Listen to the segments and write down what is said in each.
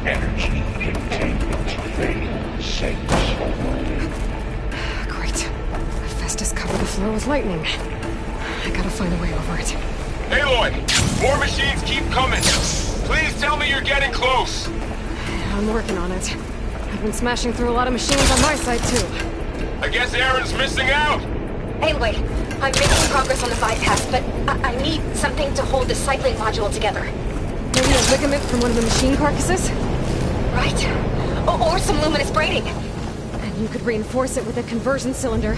Energy containment failed. Saves away. Great. Festus covered the floor with lightning. I gotta find a way over it. Aloy! More machines keep coming! Please tell me you're getting close! I'm working on it. I've been smashing through a lot of machines on my side, too. I guess Aaron's missing out! Aloy, I'm making progress on the bypass, but I need something to hold the cycling module together. Maybe a ligament from one of the machine carcasses? Right. Or some luminous braiding. And you could reinforce it with a conversion cylinder.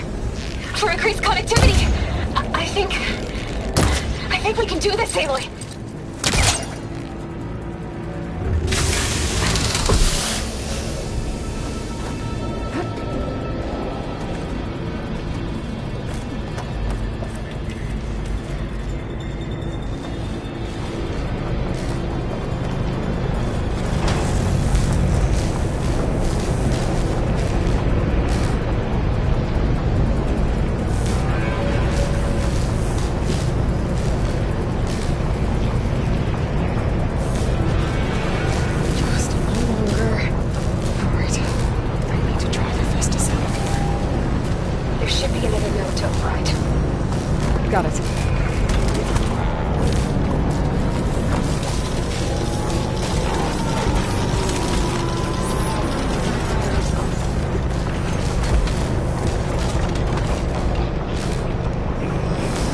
For increased connectivity! I think we can do this, Aloy. Got it.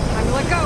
Time to let go.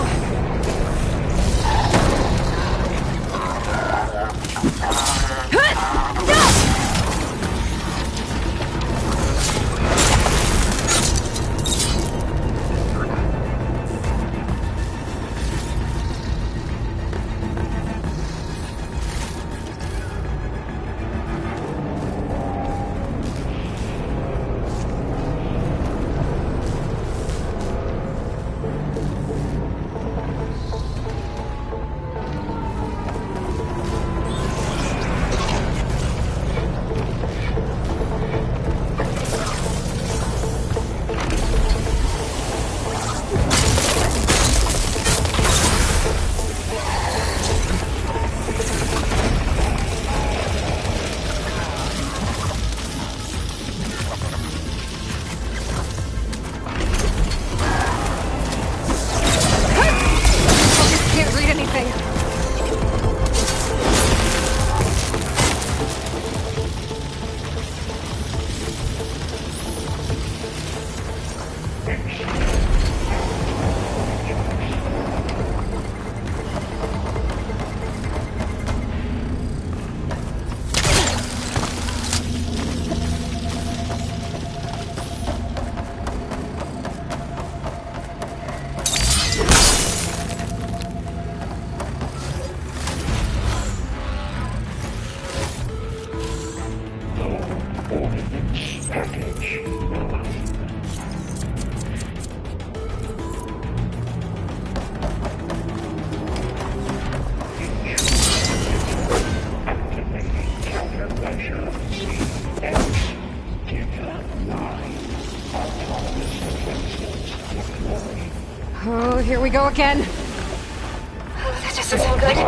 Oh, here we go again. Oh, that doesn't sound good.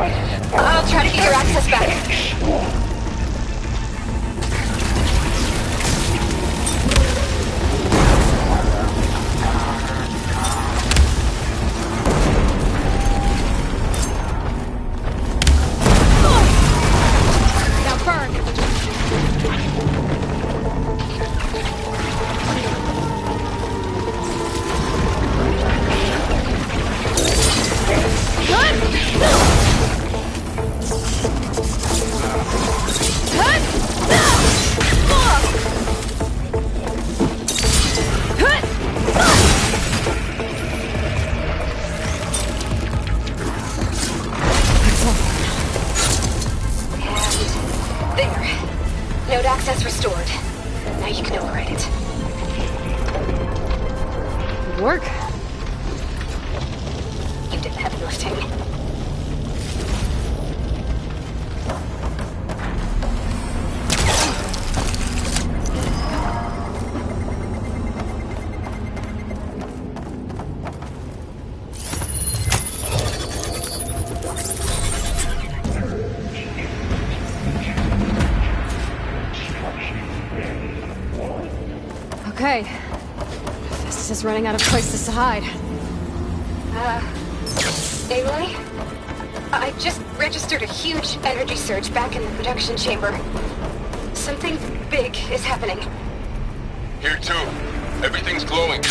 I'll try to get your access back. Node access restored. Now you can override it. Good work. You did the heavy lifting. Okay. Festus is running out of places to hide. Aloy? I just registered a huge energy surge back in the production chamber. Something big is happening. Here too. Everything's glowing. The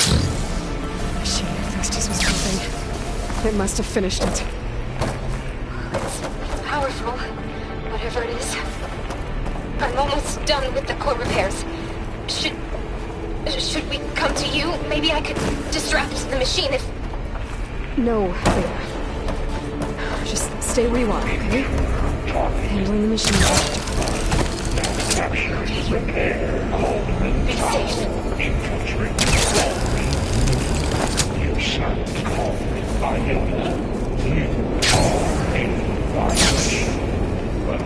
machine Festus was building. It must have finished it. It's powerful, whatever it is. I'm almost done with the core repairs. Should we come to you? Maybe I could disrupt the machine if... No, Beta. Just stay where you are, okay? Handling the machine. Be safe. Infiltrate slowly. You sound called Viola. You are a violation. But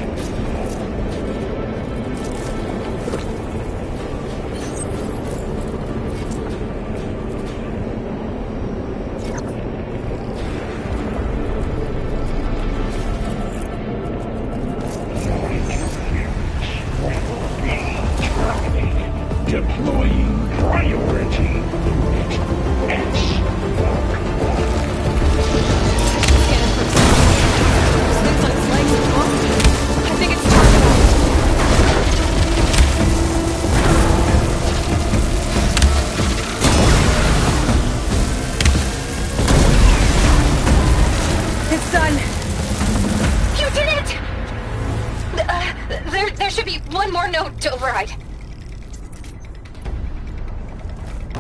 deploying priority unit X. Scanning for things on its legs and arms. I think it's targeted. It's done. You did it! There should be one more node to override.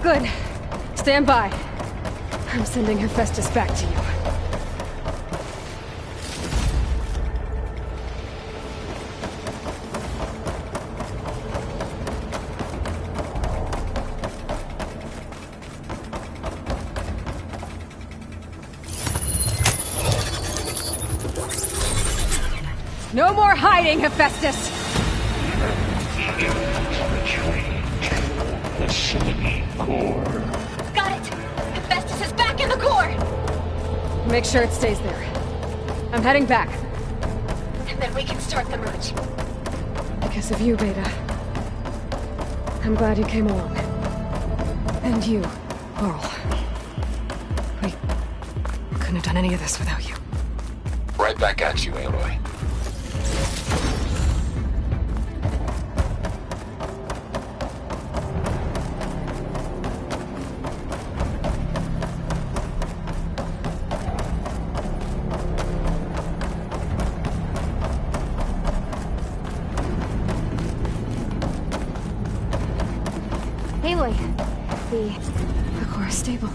Good. Stand by. I'm sending Hephaestus back to you. No more hiding, Hephaestus! Infiltrate the Silicon core. Got it! Hephaestus is back in the core! Make sure it stays there. I'm heading back. And then we can start the merge. Because of you, Beta. I'm glad you came along. And you, Laurel. We couldn't have done any of this without you. Right back at you, Aloy. Aloy, the core is stable.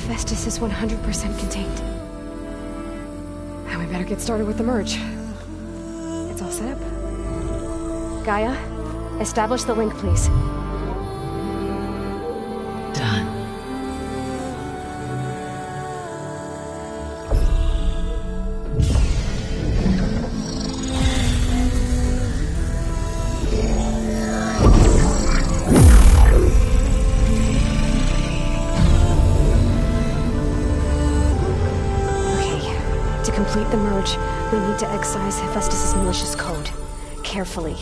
Festus is 100% contained. And we better get started with the merge. It's all set up. Gaia, establish the link, please. Done. To complete the merge, we need to excise Hephaestus' malicious code. Carefully.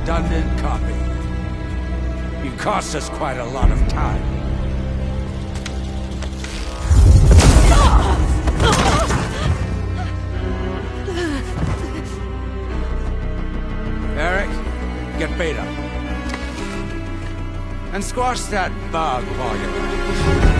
redundant copy. You cost us quite a lot of time. Eric, get Beta. And squash that bug while you're at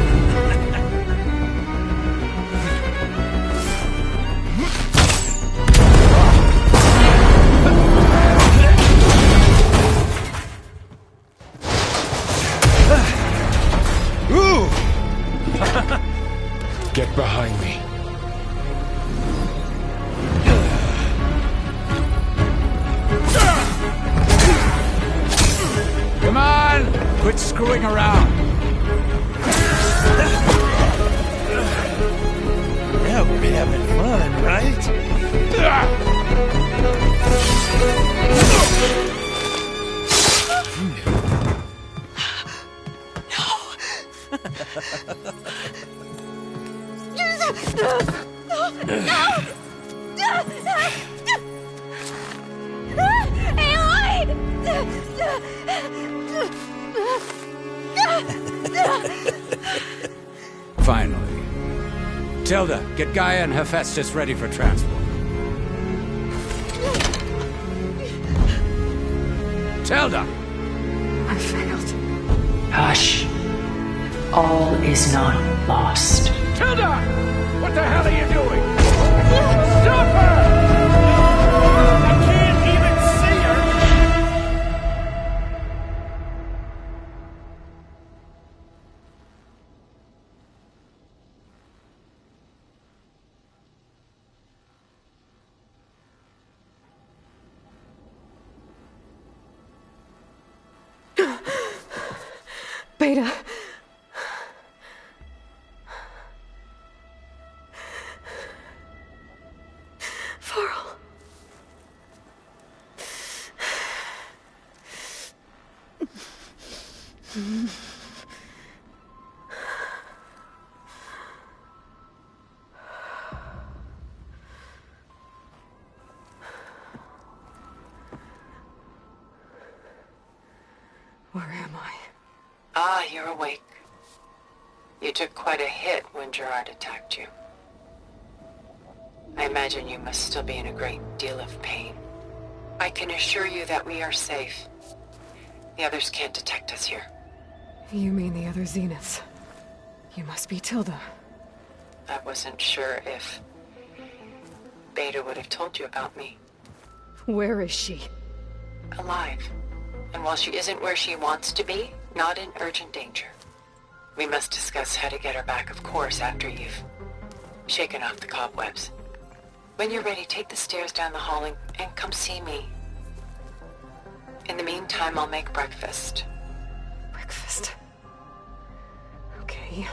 Ooh! Get behind me. Come on! Quit screwing around! Now we're having fun, right? Finally. Tilda, get Gaia and Hephaestus ready for transport. Tilda! I failed. Hush. All is not lost. Tilda! What the hell are you doing? Stop her! I can't even see her! Beta. Varl. Where am I? Ah, you're awake. You took quite a hit when Gerard attacked you. I imagine you must still be in a great deal of pain. I can assure you that we are safe. The others can't detect us here. You mean the other Zeniths? You must be Tilda. I wasn't sure if Beta would have told you about me. Where is she? Alive. And while she isn't where she wants to be, not in urgent danger. We must discuss how to get her back, of course, after you've shaken off the cobwebs. When you're ready, take the stairs down the hall and come see me. In the meantime, I'll make breakfast. Breakfast. Okay.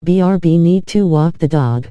BRB need to walk the dog.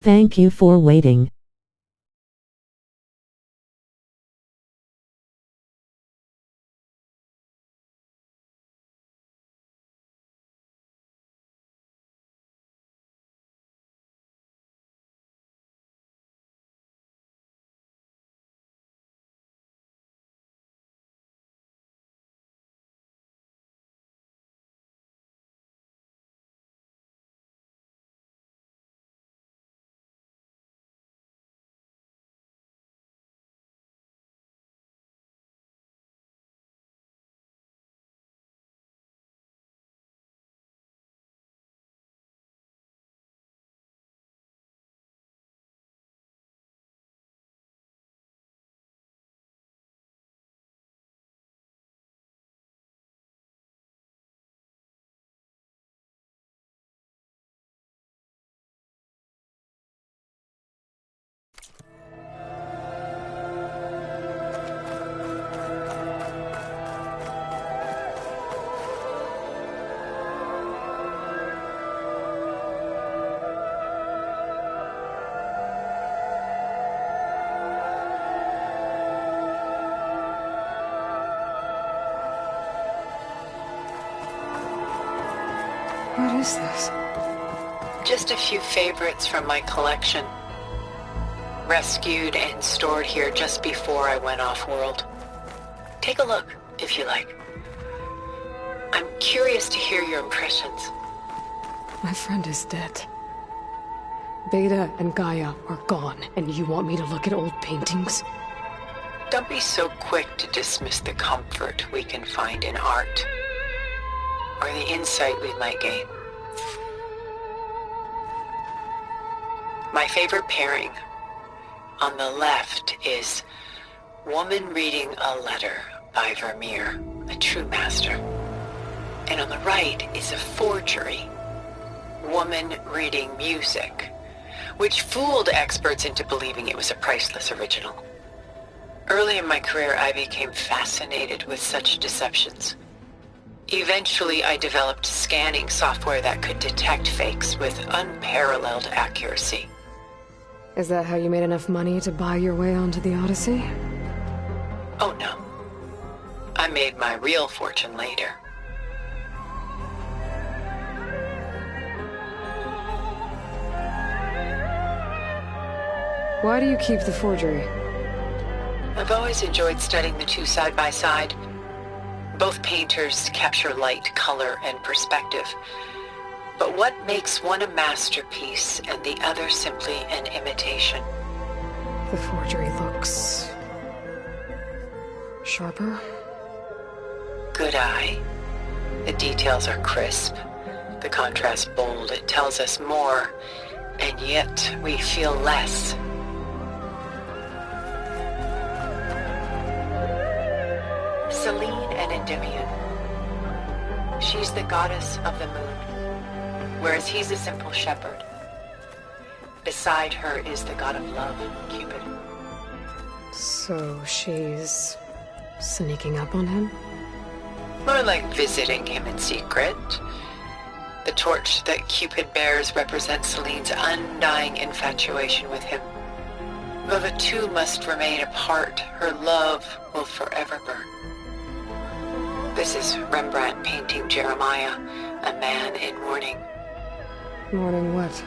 Thank you for waiting. What is this? Just a few favorites from my collection. Rescued and stored here just before I went off-world. Take a look, if you like. I'm curious to hear your impressions. My friend is dead. Beta and Gaia are gone, and you want me to look at old paintings? Don't be so quick to dismiss the comfort we can find in art, or the insight we might gain. My favorite pairing on the left is Woman Reading a Letter by Vermeer, a true master. And on the right is a forgery, Woman Reading Music, which fooled experts into believing it was a priceless original. Early in my career, I became fascinated with such deceptions. Eventually, I developed scanning software that could detect fakes with unparalleled accuracy. Is that how you made enough money to buy your way onto the Odyssey? Oh no. I made my real fortune later. Why do you keep the forgery? I've always enjoyed studying the two side by side. Both painters capture light, color, and perspective. But what makes one a masterpiece and the other simply an imitation? The forgery looks... sharper? Good eye. The details are crisp. The contrast bold. It tells us more, and yet we feel less. Selene and Endymion. She's the goddess of the moon, whereas he's a simple shepherd. Beside her is the god of love, Cupid. So she's... sneaking up on him? More like visiting him in secret. The torch that Cupid bears represents Selene's undying infatuation with him. Though the two must remain apart, her love will forever burn. This is Rembrandt painting Jeremiah, a man in mourning. Mourning what?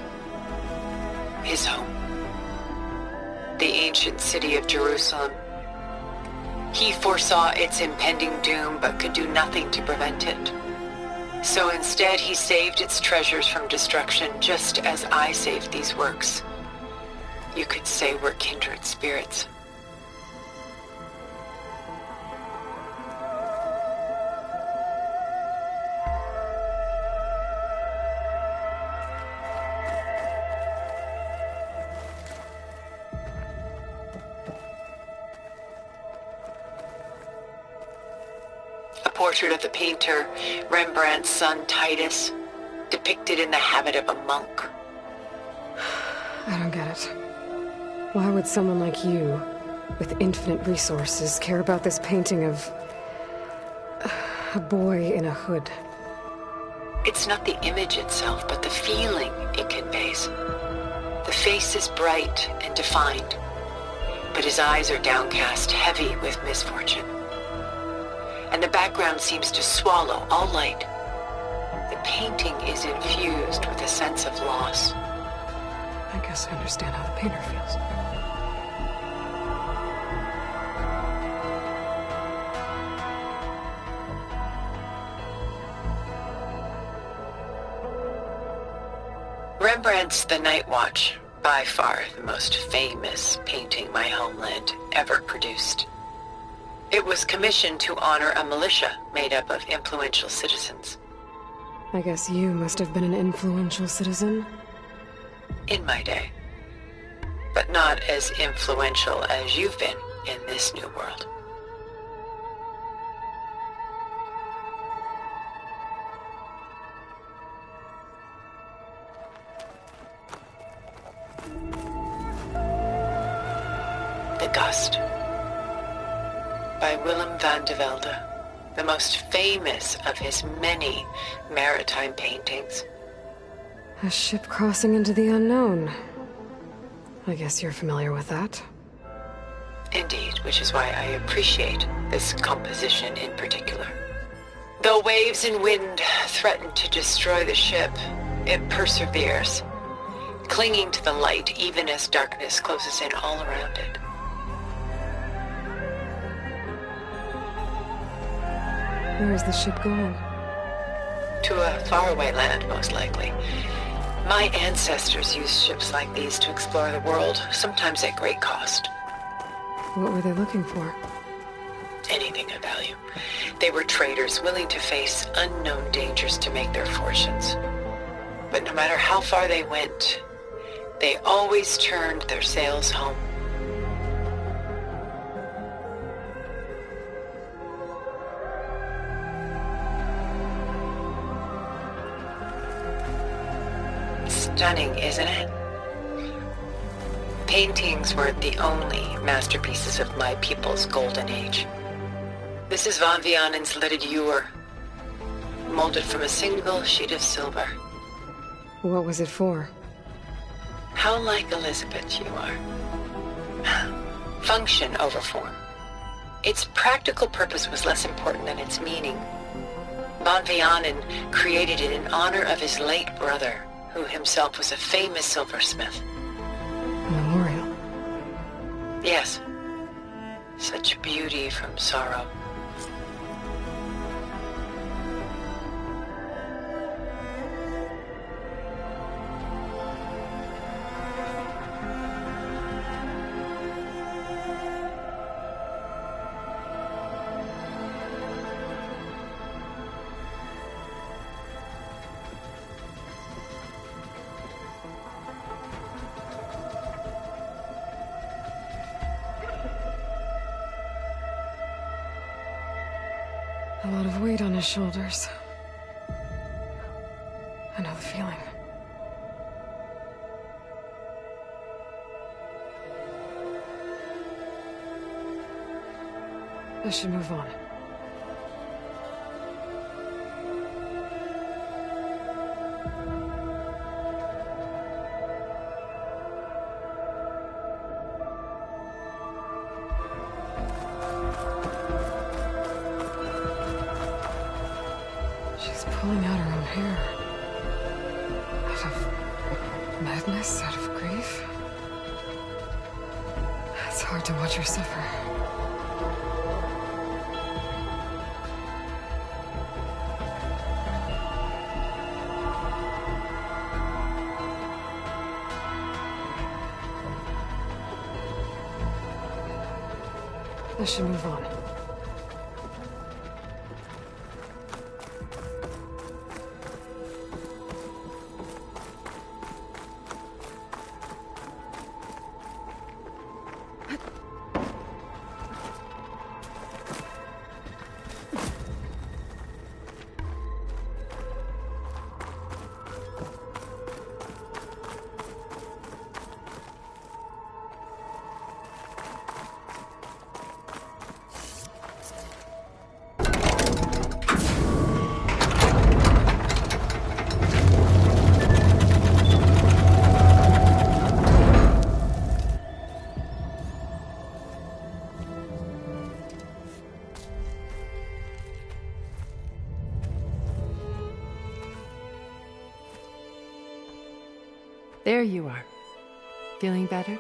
His home. The ancient city of Jerusalem. He foresaw its impending doom, but could do nothing to prevent it. So instead, he saved its treasures from destruction, just as I saved these works. You could say we're kindred spirits. Portrait of the painter, Rembrandt's son Titus, depicted in the habit of a monk. I don't get it. Why would someone like you, with infinite resources, care about this painting of... a boy in a hood? It's not the image itself, but the feeling it conveys. The face is bright and defined, but his eyes are downcast, heavy with misfortune. And the background seems to swallow all light. The painting is infused with a sense of loss. I guess I understand how the painter feels. Rembrandt's The Night Watch, by far the most famous painting my homeland ever produced. It was commissioned to honor a militia made up of influential citizens. I guess you must have been an influential citizen. In my day. But not as influential as you've been in this new world. The Gust, by Willem van de Velde, the most famous of his many maritime paintings. A ship crossing into the unknown. I guess you're familiar with that. Indeed, which is why I appreciate this composition in particular. Though waves and wind threaten to destroy the ship, it perseveres, clinging to the light even as darkness closes in all around it. Where is the ship going? To a faraway land, most likely. My ancestors used ships like these to explore the world, sometimes at great cost. What were they looking for? Anything of value. They were traders willing to face unknown dangers to make their fortunes. But no matter how far they went, they always turned their sails home. Stunning, isn't it? Paintings weren't the only masterpieces of my people's golden age. This is Van Vianen's leaded ewer, molded from a single sheet of silver. What was it for? How like Elizabeth you are. Function over form. Its practical purpose was less important than its meaning. Van Vianen created it in honor of his late brother, who himself was a famous silversmith. A memorial. Yes. Such beauty from sorrow. A lot of weight on his shoulders. I know the feeling. I should move on. She's pulling out her own hair. Out of madness, out of grief. It's hard to watch her suffer. I should move on. There you are. Feeling better?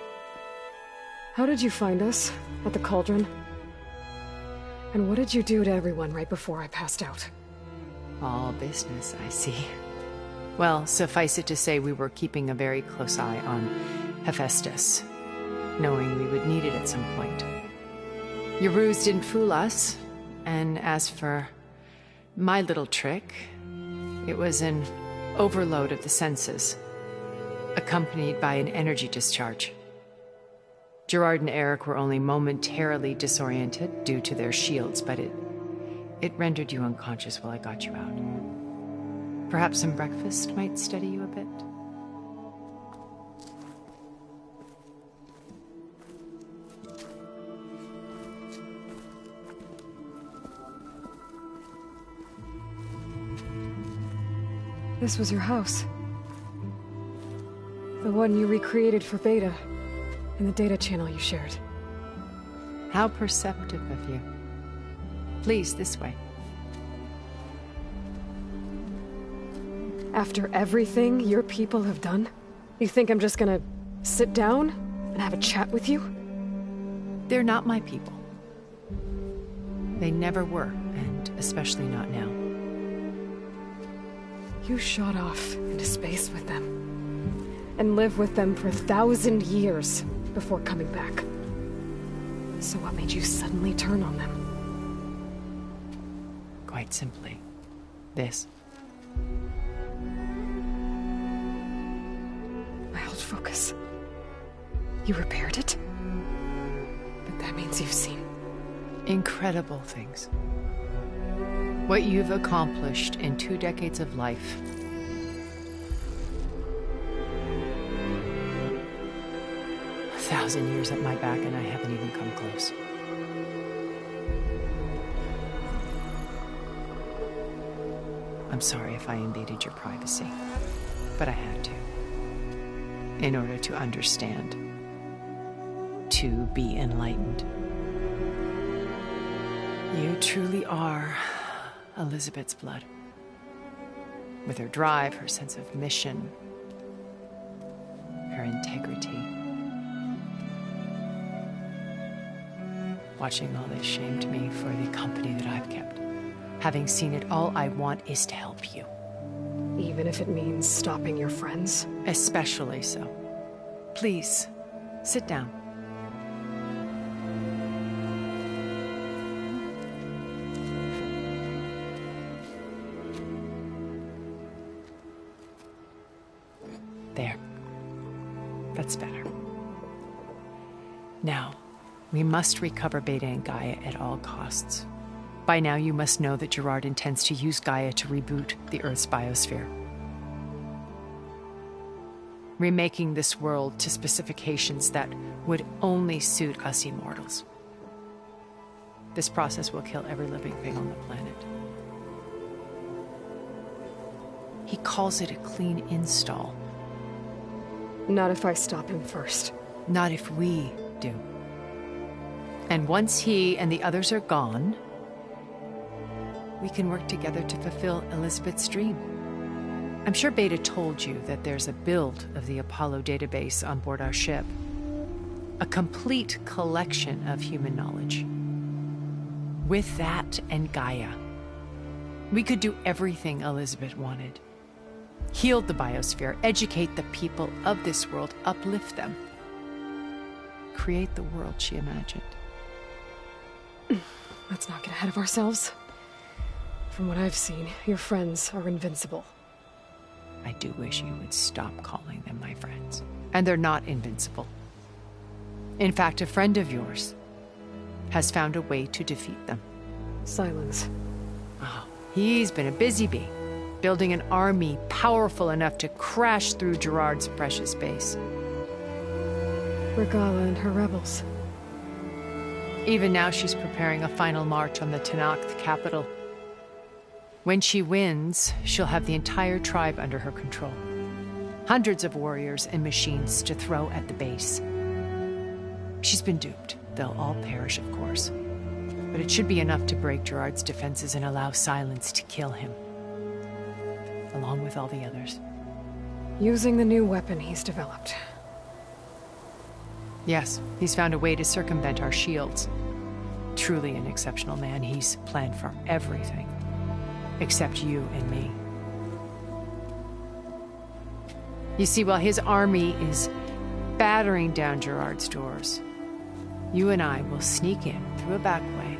How did you find us? At the Cauldron? And what did you do to everyone right before I passed out? All business, I see. Well, suffice it to say we were keeping a very close eye on Hephaestus, knowing we would need it at some point. Your ruse didn't fool us, and as for my little trick, it was an overload of the senses, accompanied by an energy discharge. Gerard and Eric were only momentarily disoriented due to their shields, but it rendered you unconscious while I got you out. Perhaps some breakfast might steady you a bit? This was your house. The one you recreated for Beta, in the data channel you shared. How perceptive of you. Please, this way. After everything your people have done, you think I'm just gonna sit down and have a chat with you? They're not my people. They never were, and especially not now. You shot off into space with them, and lived with them for 1,000 years before coming back. So what made you suddenly turn on them? Quite simply, this. My old focus. You repaired it? But that means you've seen incredible things. What you've accomplished in 2 decades of life. A 1,000 years at my back and I haven't even come close. I'm sorry if I invaded your privacy, but I had to. In order to understand. To be enlightened. You truly are Elizabeth's blood. With her drive, her sense of mission, her integrity. Watching all this shamed me for the company that I've kept. Having seen it, all I want is to help you. even if it means stopping your friends? Especially so. Please, sit down. There. That's better. Now, we must recover Beta and Gaia at all costs. By now, you must know that Gerard intends to use Gaia to reboot the Earth's biosphere. Remaking this world to specifications that would only suit us immortals. This process will kill every living thing on the planet. He calls it a clean install. Not if I stop him first. Not if we do. And once he and the others are gone, we can work together to fulfill Elizabeth's dream. I'm sure Beta told you that there's a build of the Apollo database on board our ship. A complete collection of human knowledge. With that and Gaia, we could do everything Elizabeth wanted. Heal the biosphere, educate the people of this world, uplift them. Create the world she imagined. Let's not get ahead of ourselves. From what I've seen, your friends are invincible. I do wish you would stop calling them my friends. And they're not invincible. In fact, a friend of yours has found a way to defeat them. Silence. Oh, he's been a busy bee, building an army powerful enough to crash through Gerard's precious base. Regala and her rebels. Even now she's preparing a final march on the Tenakth capital. When she wins, she'll have the entire tribe under her control. Hundreds of warriors and machines to throw at the base. She's been duped. They'll all perish, of course. But it should be enough to break Gerard's defenses and allow Silence to kill him. Along with all the others. Using the new weapon he's developed. Yes, he's found a way to circumvent our shields. Truly an exceptional man. He's planned for everything. Except you and me. You see, while his army is battering down Gerard's doors, you and I will sneak in through a back way.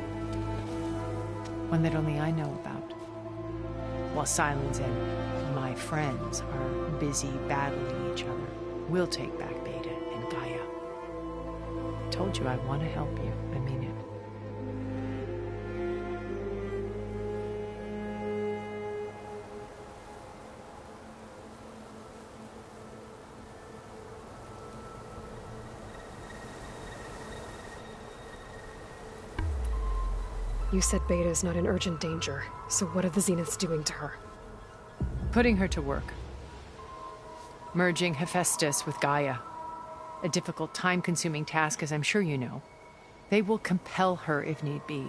One that only I know about. While Sylens and my friends are busy battling each other, we'll take back Beta and Gaia. I told you I want to help you. I mean it. You said Beta is not in urgent danger, so what are the Zeniths doing to her? Putting her to work. Merging Hephaestus with Gaia. A difficult, time-consuming task, as I'm sure you know. They will compel her if need be.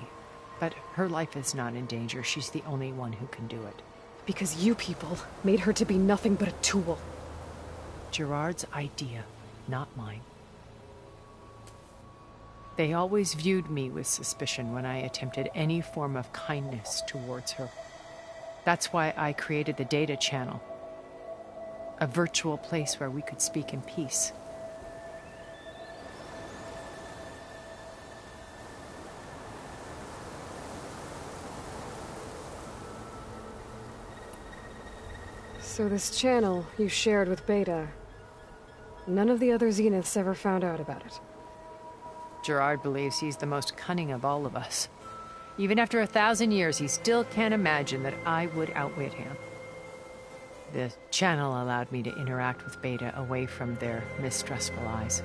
But her life is not in danger. She's the only one who can do it. Because you people made her to be nothing but a tool. Gerard's idea, not mine. They always viewed me with suspicion when I attempted any form of kindness towards her. That's why I created the Data Channel. A virtual place where we could speak in peace. So this channel you shared with Beta, none of the other Zeniths ever found out about it. Gerard believes he's the most cunning of all of us. Even after 1,000 years, he still can't imagine that I would outwit him. The channel allowed me to interact with Beta away from their mistrustful eyes.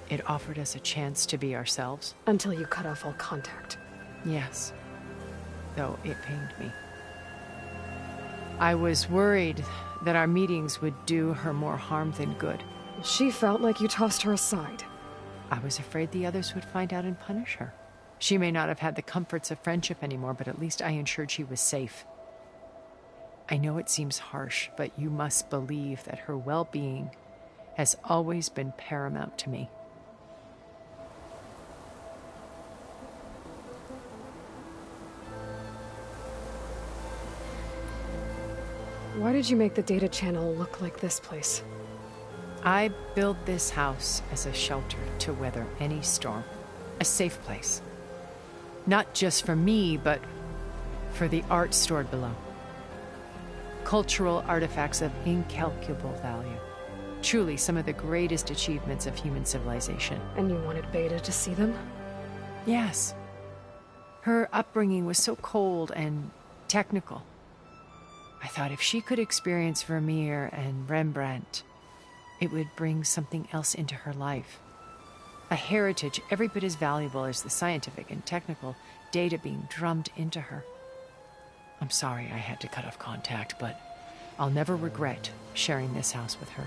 It offered us a chance to be ourselves. Until you cut off all contact. Yes. Though it pained me. I was worried that our meetings would do her more harm than good. She felt like you tossed her aside. I was afraid the others would find out and punish her. She may not have had the comforts of friendship anymore, but at least I ensured she was safe. I know it seems harsh, but you must believe that her well-being has always been paramount to me. Why did you make the Data Channel look like this place? I built this house as a shelter to weather any storm. A safe place. Not just for me, but for the art stored below. Cultural artifacts of incalculable value. Truly some of the greatest achievements of human civilization. And you wanted Beta to see them? Yes. Her upbringing was so cold and technical. I thought if she could experience Vermeer and Rembrandt, it would bring something else into her life. A heritage every bit as valuable as the scientific and technical data being drummed into her. I'm sorry I had to cut off contact, but I'll never regret sharing this house with her.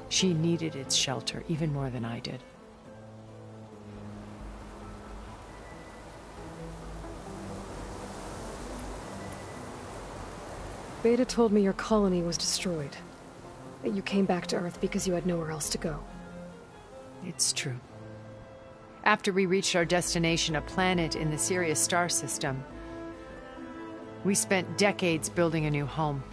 She needed its shelter even more than I did. Beta told me your colony was destroyed. That you came back to Earth because you had nowhere else to go. It's true. After we reached our destination, a planet in the Sirius star system, we spent decades building a new home.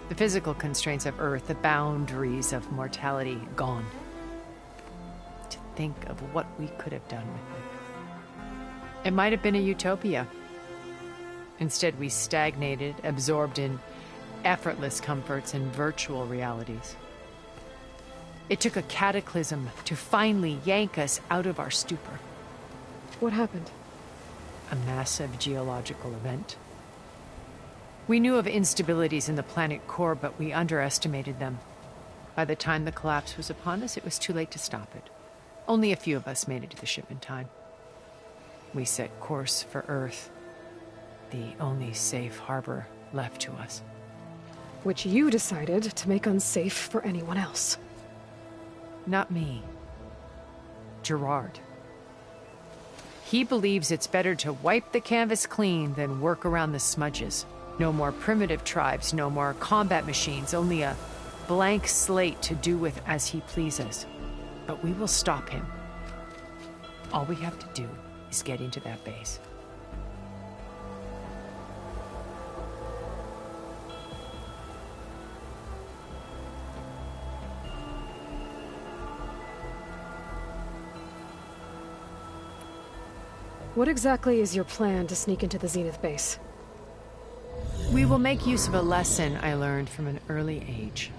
The physical constraints of Earth, the boundaries of mortality, gone. To think of what we could have done with it. It might have been a utopia. Instead, we stagnated, absorbed in effortless comforts and virtual realities. It took a cataclysm to finally yank us out of our stupor. What happened? A massive geological event. We knew of instabilities in the planet core, but we underestimated them. By the time the collapse was upon us, it was too late to stop it. Only a few of us made it to the ship in time. We set course for Earth, the only safe harbor left to us. Which you decided to make unsafe for anyone else. Not me. Gerard. He believes it's better to wipe the canvas clean than work around the smudges. No more primitive tribes, no more combat machines, only a blank slate to do with as he pleases. But we will stop him. All we have to do is get into that base. What exactly is your plan to sneak into the Zenith base? We will make use of a lesson I learned from an early age.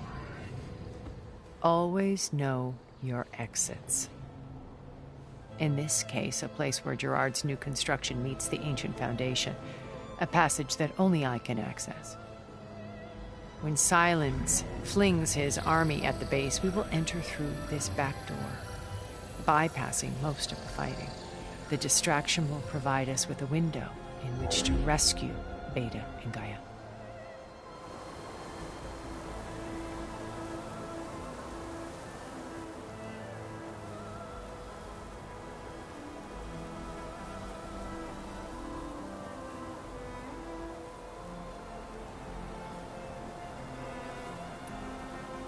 Always know your exits. In this case, a place where Gerard's new construction meets the ancient foundation, a passage that only I can access. When Silence flings his army at the base, we will enter through this back door, bypassing most of the fighting. The distraction will provide us with a window in which to rescue Beta and Gaia.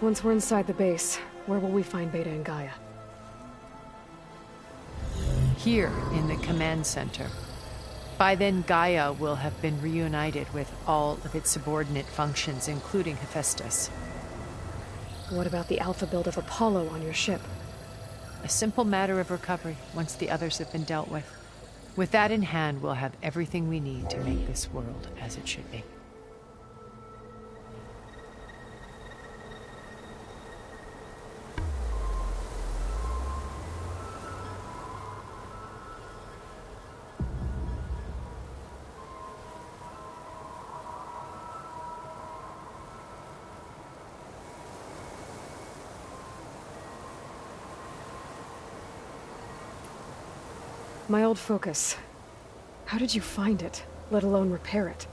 Once we're inside the base, where will we find Beta and Gaia? Here in the command center. By then, Gaia will have been reunited with all of its subordinate functions, including Hephaestus. What about the alpha build of Apollo on your ship? A simple matter of recovery once the others have been dealt with. With that in hand, we'll have everything we need to make this world as it should be. My old focus. How did you find it, let alone repair it?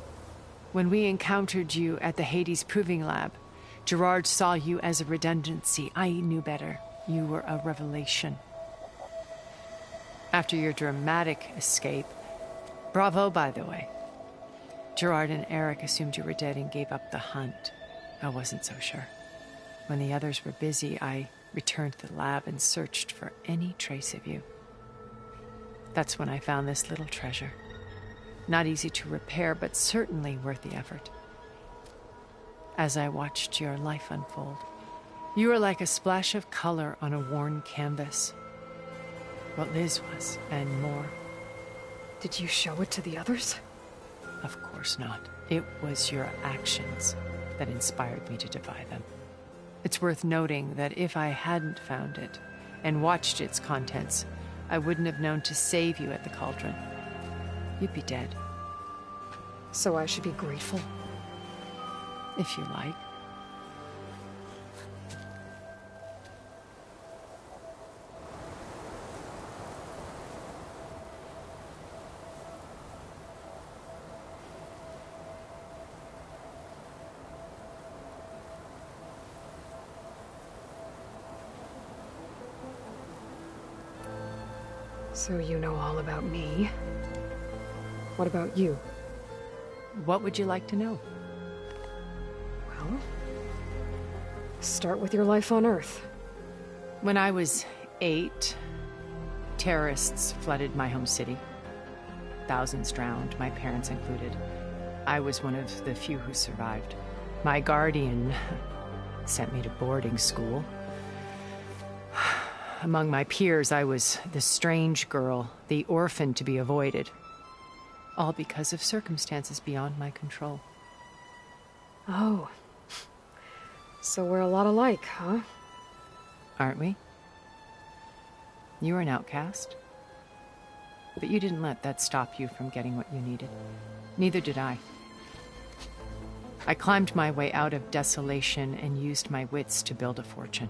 When we encountered you at the Hades Proving Lab, Gerard saw you as a redundancy. I knew better. You were a revelation. After your dramatic escape, bravo, by the way. Gerard and Eric assumed you were dead and gave up the hunt. I wasn't so sure. When the others were busy, I returned to the lab and searched for any trace of you. That's when I found this little treasure. Not easy to repair, but certainly worth the effort. As I watched your life unfold, you were like a splash of color on a worn canvas. What Liz was, and more. Did you show it to the others? Of course not. It was your actions that inspired me to defy them. It's worth noting that if I hadn't found it and watched its contents, I wouldn't have known to save you at the cauldron. You'd be dead. So I should be grateful? If you like. So you know all about me. What about you? What would you like to know? Well, start with your life on Earth. When I was 8, terrorists flooded my home city. Thousands drowned, my parents included. I was one of the few who survived. My guardian sent me to boarding school. Among my peers, I was the strange girl, the orphan to be avoided. All because of circumstances beyond my control. Oh. So we're a lot alike, huh? Aren't we? You were an outcast. But you didn't let that stop you from getting what you needed. Neither did I. I climbed my way out of desolation and used my wits to build a fortune.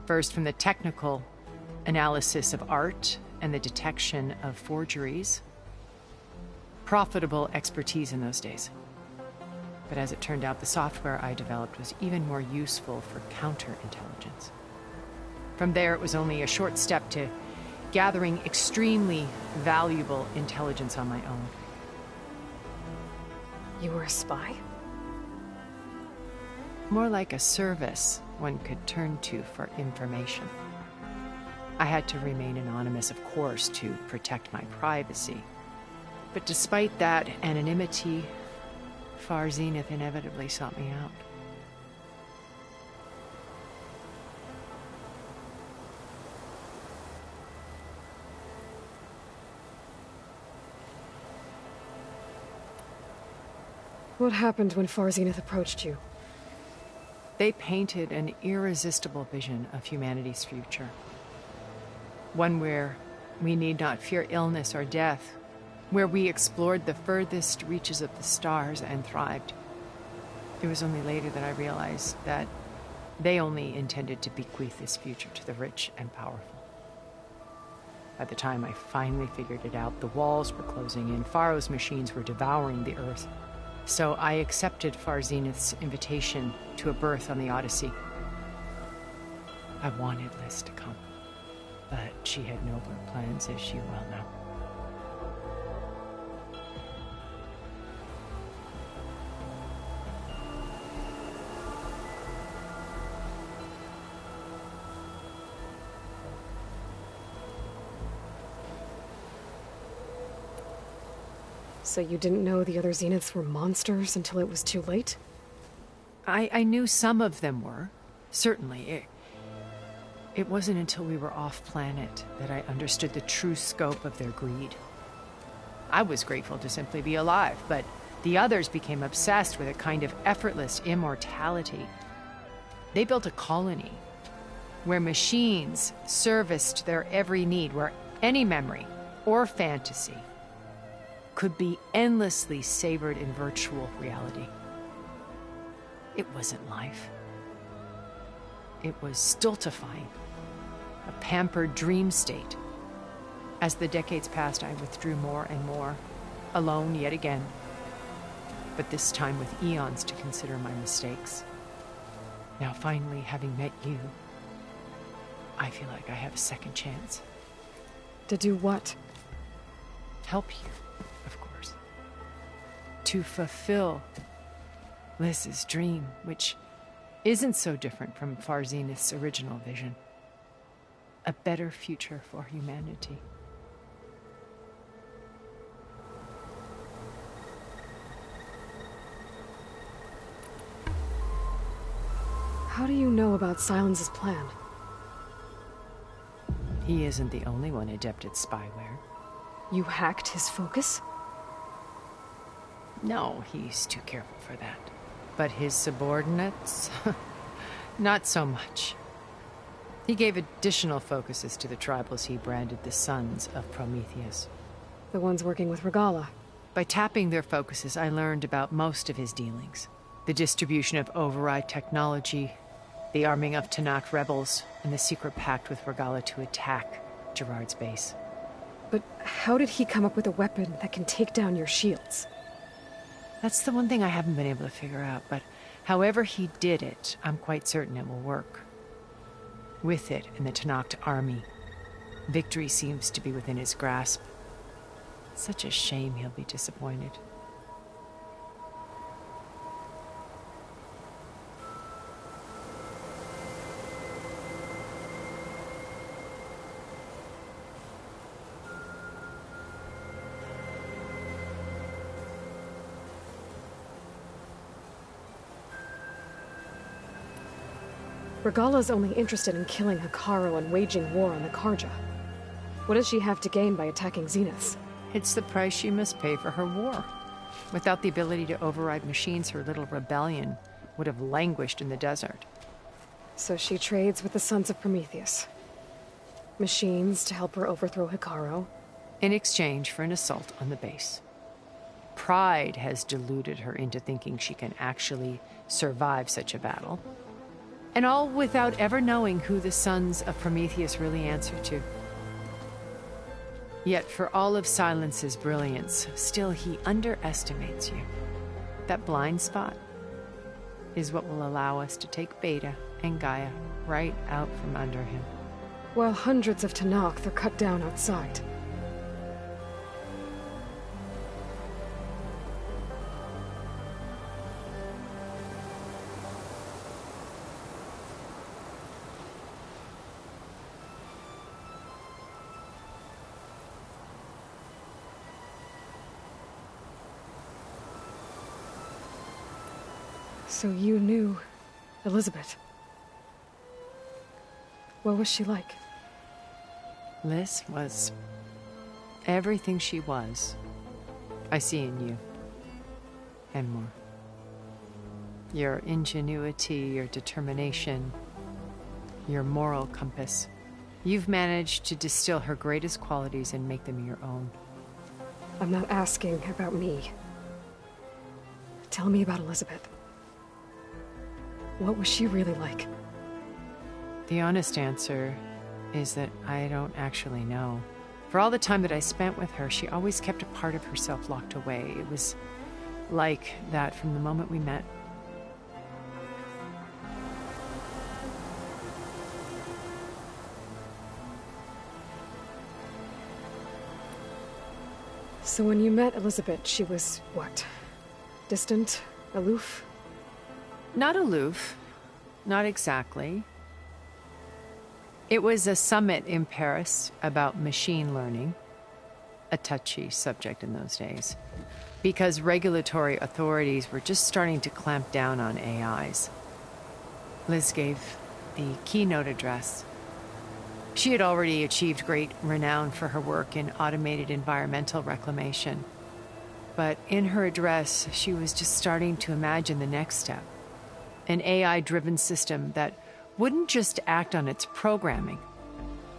First, from the technical analysis of art and the detection of forgeries. Profitable expertise in those days. But as it turned out, the software I developed was even more useful for counterintelligence. From there, it was only a short step to gathering extremely valuable intelligence on my own. You were a spy? More like a service one could turn to for information. I had to remain anonymous, of course, to protect my privacy. But despite that anonymity, Far Zenith inevitably sought me out. What happened when Far Zenith approached you? They painted an irresistible vision of humanity's future. One where we need not fear illness or death, where we explored the furthest reaches of the stars and thrived. It was only later that I realized that they only intended to bequeath this future to the rich and powerful. By the time I finally figured it out, the walls were closing in, Faro's machines were devouring the Earth. So I accepted Far Zenith's invitation to a berth on the Odyssey. I wanted Liz to come, but she had nobler plans, as you well know. So you didn't know the other Zeniths were monsters until it was too late? I knew some of them were, certainly. It wasn't until we were off-planet that I understood the true scope of their greed. I was grateful to simply be alive, but the others became obsessed with a kind of effortless immortality. They built a colony where machines serviced their every need, where any memory or fantasy could be endlessly savored in virtual reality. It wasn't life. It was stultifying, a pampered dream state. As the decades passed, I withdrew more and more, alone yet again, but this time with eons to consider my mistakes. Now finally, having met you, I feel like I have a second chance. To do what? Help you, of course. To fulfill Liz's dream, which isn't so different from Far Zenith's original vision. A better future for humanity. How do you know about Silence's plan? He isn't the only one adept at spyware. You hacked his focus? No, he's too careful for that. But his subordinates? Not so much. He gave additional focuses to the tribals he branded the Sons of Prometheus. The ones working with Regalla. By tapping their focuses, I learned about most of his dealings. The distribution of override technology, the arming of Tenakth rebels, and the secret pact with Regalla to attack Gerard's base. But how did he come up with a weapon that can take down your shields? That's the one thing I haven't been able to figure out, but however he did it, I'm quite certain it will work. With it and the Tenakth army, victory seems to be within his grasp. Such a shame he'll be disappointed. Regalla's only interested in killing Hekarro and waging war on the Carja. What does she have to gain by attacking Zeniths? It's the price she must pay for her war. Without the ability to override machines, her little rebellion would have languished in the desert. So she trades with the Sons of Prometheus. Machines to help her overthrow Hekarro. In exchange for an assault on the base. Pride has deluded her into thinking she can actually survive such a battle. And all without ever knowing who the Sons of Prometheus really answer to. Yet for all of Silence's brilliance, still he underestimates you. That blind spot is what will allow us to take Beta and Gaia right out from under him. While hundreds of Tenakth are cut down outside. So you knew Elizabeth. What was she like? Liz was everything she was. I see in you. And more. Your ingenuity, your determination, your moral compass. You've managed to distill her greatest qualities and make them your own. I'm not asking about me. Tell me about Elizabeth. What was she really like? The honest answer is that I don't actually know. For all the time that I spent with her, she always kept a part of herself locked away. It was like that from the moment we met. So when you met Elizabeth, she was what? Distant? Aloof? Not aloof. Not exactly. It was a summit in Paris about machine learning, a touchy subject in those days, because regulatory authorities were just starting to clamp down on AIs. Liz gave the keynote address. She had already achieved great renown for her work in automated environmental reclamation. But in her address, she was just starting to imagine the next step. An AI-driven system that wouldn't just act on its programming,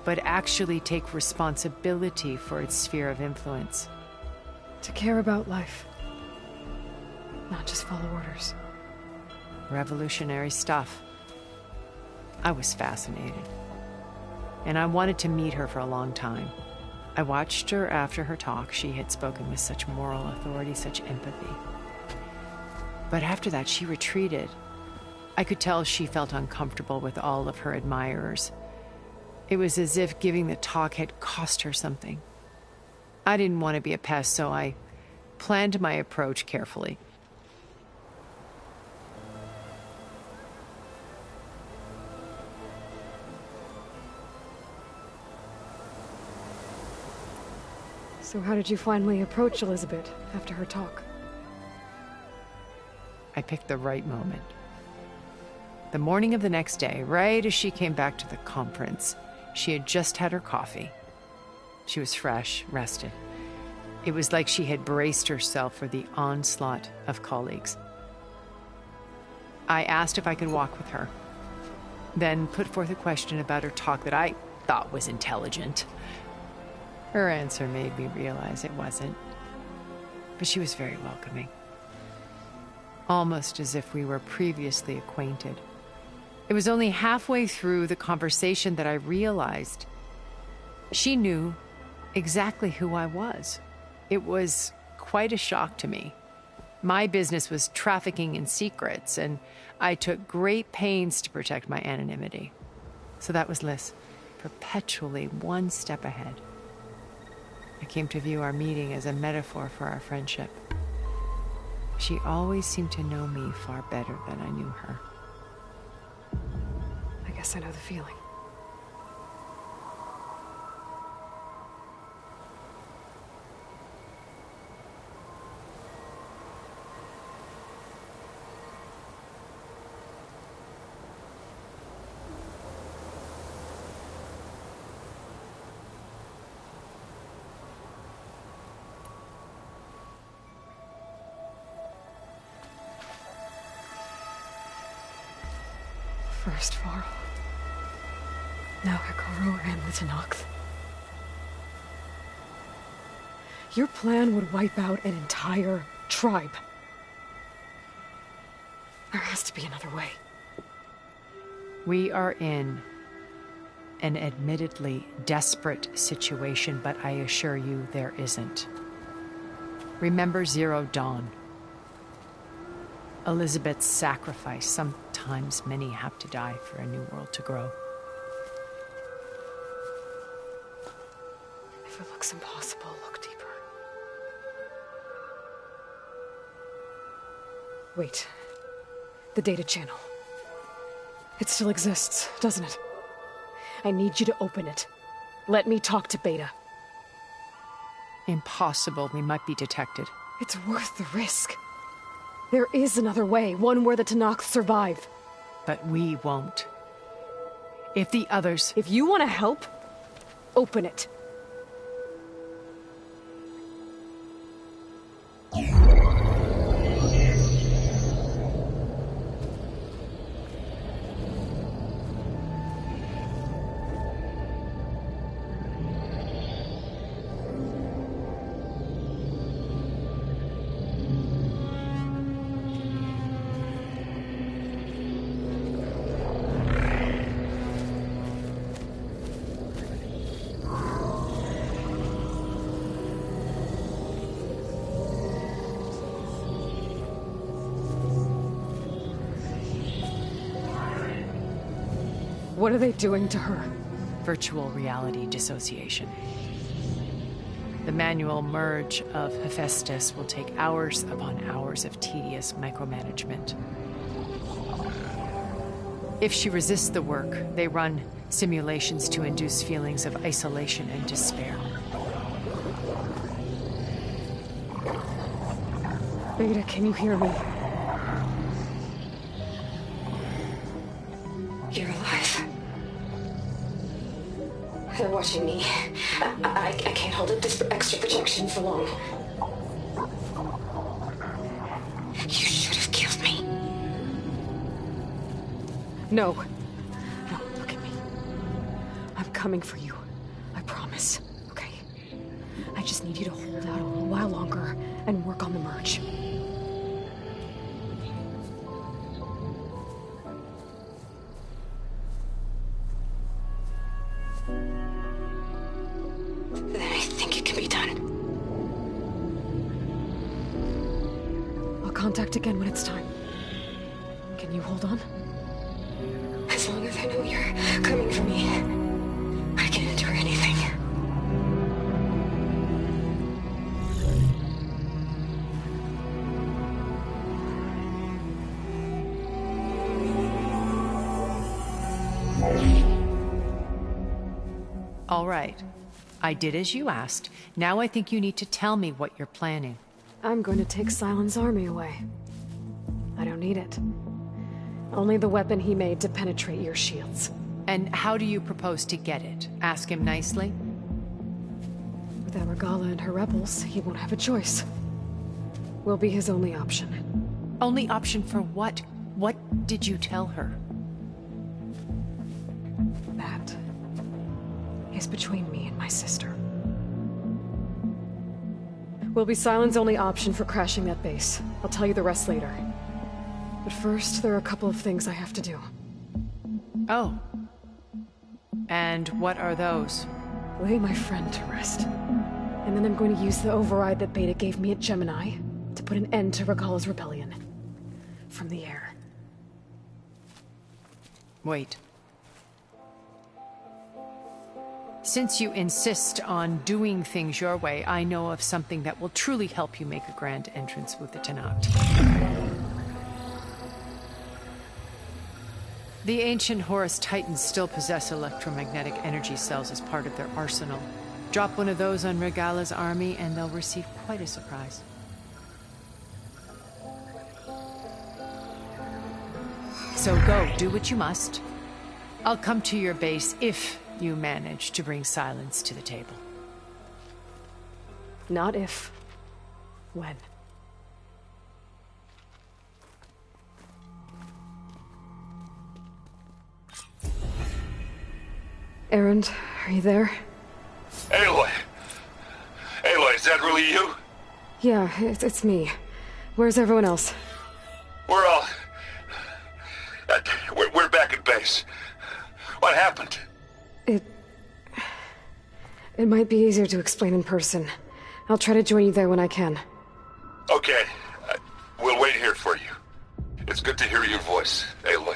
but actually take responsibility for its sphere of influence. To care about life. Not just follow orders. Revolutionary stuff. I was fascinated. And I wanted to meet her for a long time. I watched her after her talk. She had spoken with such moral authority, such empathy. But after that, she retreated. I could tell she felt uncomfortable with all of her admirers. It was as if giving the talk had cost her something. I didn't want to be a pest, so I planned my approach carefully. So how did you finally approach Elizabeth after her talk? I picked the right moment. The morning of the next day, right as she came back to the conference, she had just had her coffee. She was fresh, rested. It was like she had braced herself for the onslaught of colleagues. I asked if I could walk with her, then put forth a question about her talk that I thought was intelligent. Her answer made me realize it wasn't, but she was very welcoming. Almost as if we were previously acquainted. It was only halfway through the conversation that I realized she knew exactly who I was. It was quite a shock to me. My business was trafficking in secrets, and I took great pains to protect my anonymity. So that was Liz, perpetually one step ahead. I came to view our meeting as a metaphor for our friendship. She always seemed to know me far better than I knew her. I guess I know the feeling. First Varl, now Hekarro and the Tenakth. Your plan would wipe out an entire tribe. There has to be another way. We are in an admittedly desperate situation, but I assure you there isn't. Remember Zero Dawn. Elizabeth's sacrifice. Sometimes many have to die for a new world to grow. If it looks impossible, look deeper. Wait. The data channel. It still exists, doesn't it? I need you to open it. Let me talk to Beta. Impossible. We might be detected. It's worth the risk. There is another way, one where the Tenakth survive. But we won't. If the others... If you want to help, open it. What are they doing to her? Virtual reality dissociation. The manual merge of Hephaestus will take hours upon hours of tedious micromanagement. If she resists the work, they run simulations to induce feelings of isolation and despair. Beta, can you hear me? You're alive. They're watching me. I can't hold up this extra protection for long. You should have killed me. No. No, look at me. I'm coming for you. I promise. Okay? I just need you to hold out a little while longer and work on the merge. Then I think it can be done. I'll contact again when it's time. Can you hold on? As long as I know you're coming for me, I can endure anything. All right. I did as you asked. Now I think you need to tell me what you're planning. I'm going to take Sylens' army away. I don't need it. Only the weapon he made to penetrate your shields. And how do you propose to get it? Ask him nicely? With Aragala and her rebels, he won't have a choice. We'll be his only option. Only option for what? What did you tell her? That is between me and my sister. Will be Sylens' only option for crashing that base. I'll tell you the rest later. But first, there are a couple of things I have to do. Oh. And what are those? Lay my friend to rest. And then I'm going to use the override that Beta gave me at Gemini to put an end to Regala's rebellion. From the air. Wait. Since you insist on doing things your way, I know of something that will truly help you make a grand entrance with the Tenakth. The ancient Horus Titans still possess electromagnetic energy cells as part of their arsenal. Drop one of those on Regala's army and they'll receive quite a surprise. So go, do what you must. I'll come to your base if you manage to bring Sylens to the table. Not if. When. Erend, are you there? Aloy! Aloy, is that really you? Yeah, it's me. Where's everyone else? We're all... We're back at base. What happened? It might be easier to explain in person. I'll try to join you there when I can. Okay. We'll wait here for you. It's good to hear your voice, Aloy.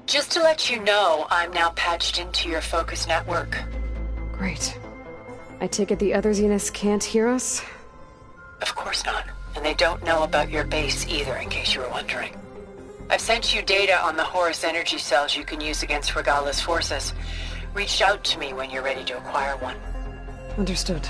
Just to let you know, I'm now patched into your focus network. Great. I take it the other Zeniths can't hear us? Of course not. And they don't know about your base either, in case you were wondering. I've sent you data on the Horus energy cells you can use against Regala's forces. Reach out to me when you're ready to acquire one. Understood.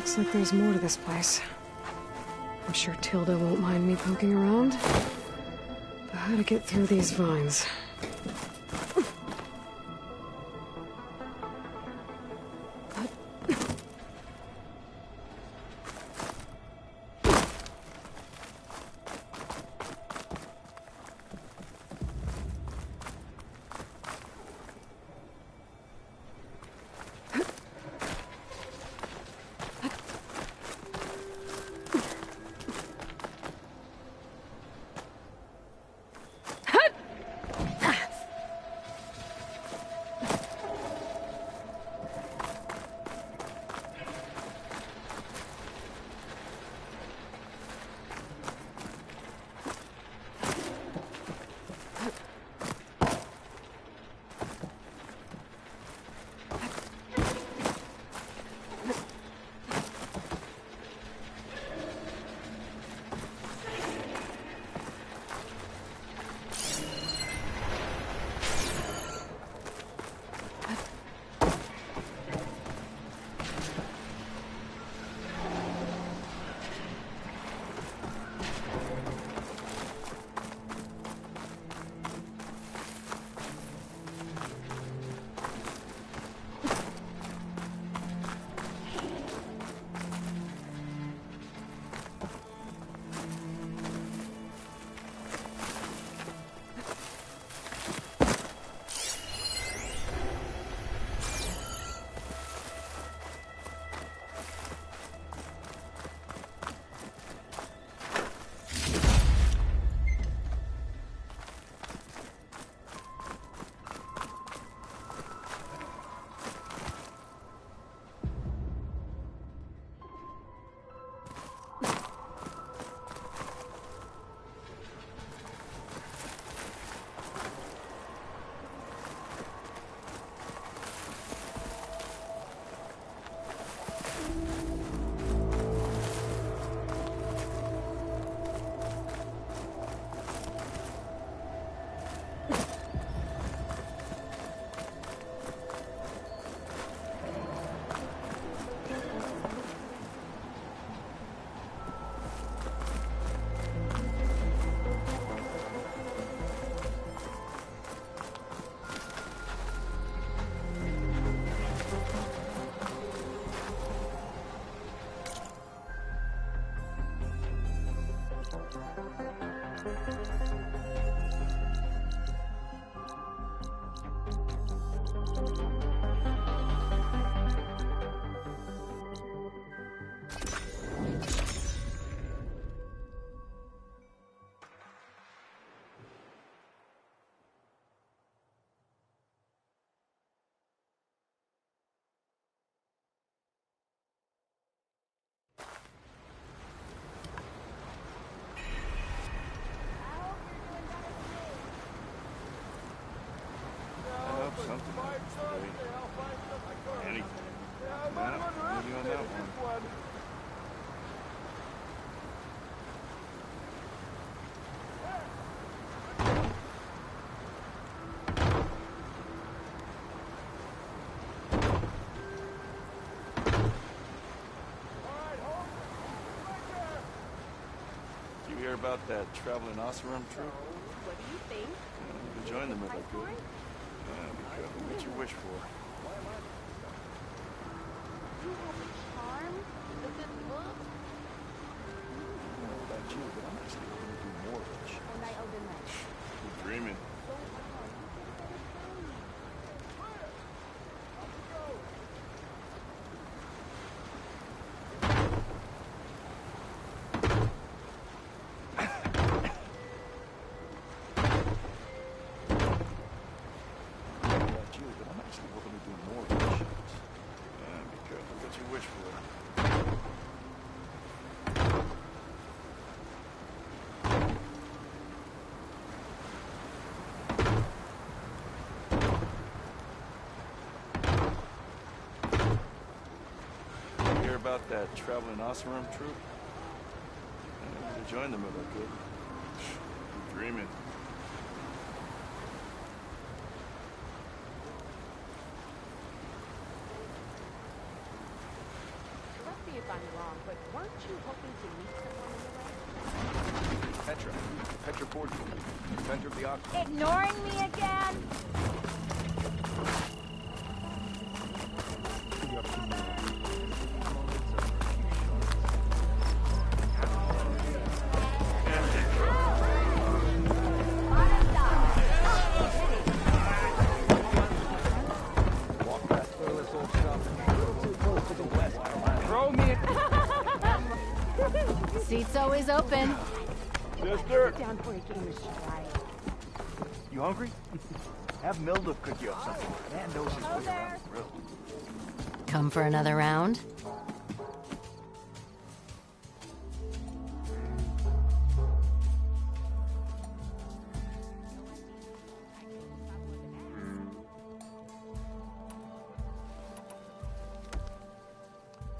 Looks like there's more to this place. I'm sure Tilda won't mind me poking around. But how to get through these vines? Hear about that traveling Oseram troop? What do you think? You could join them if I could. Be careful what you wish for. You will be charmed with this book? I don't know about you, but I'm actually going to do more rich. And I owe the night. You're dreaming. About that traveling Oseram troop? I could join them if I could. You're dreaming. Must be a if I'm wrong, but weren't you hoping to meet someone in the way? Petra Porter, inventor of the Oxford. Ignoring me again? Seat's always open. Sister! Down for a game of strike. You hungry? Have Milda cook you up something. Man knows his way around the grill. Come for another round?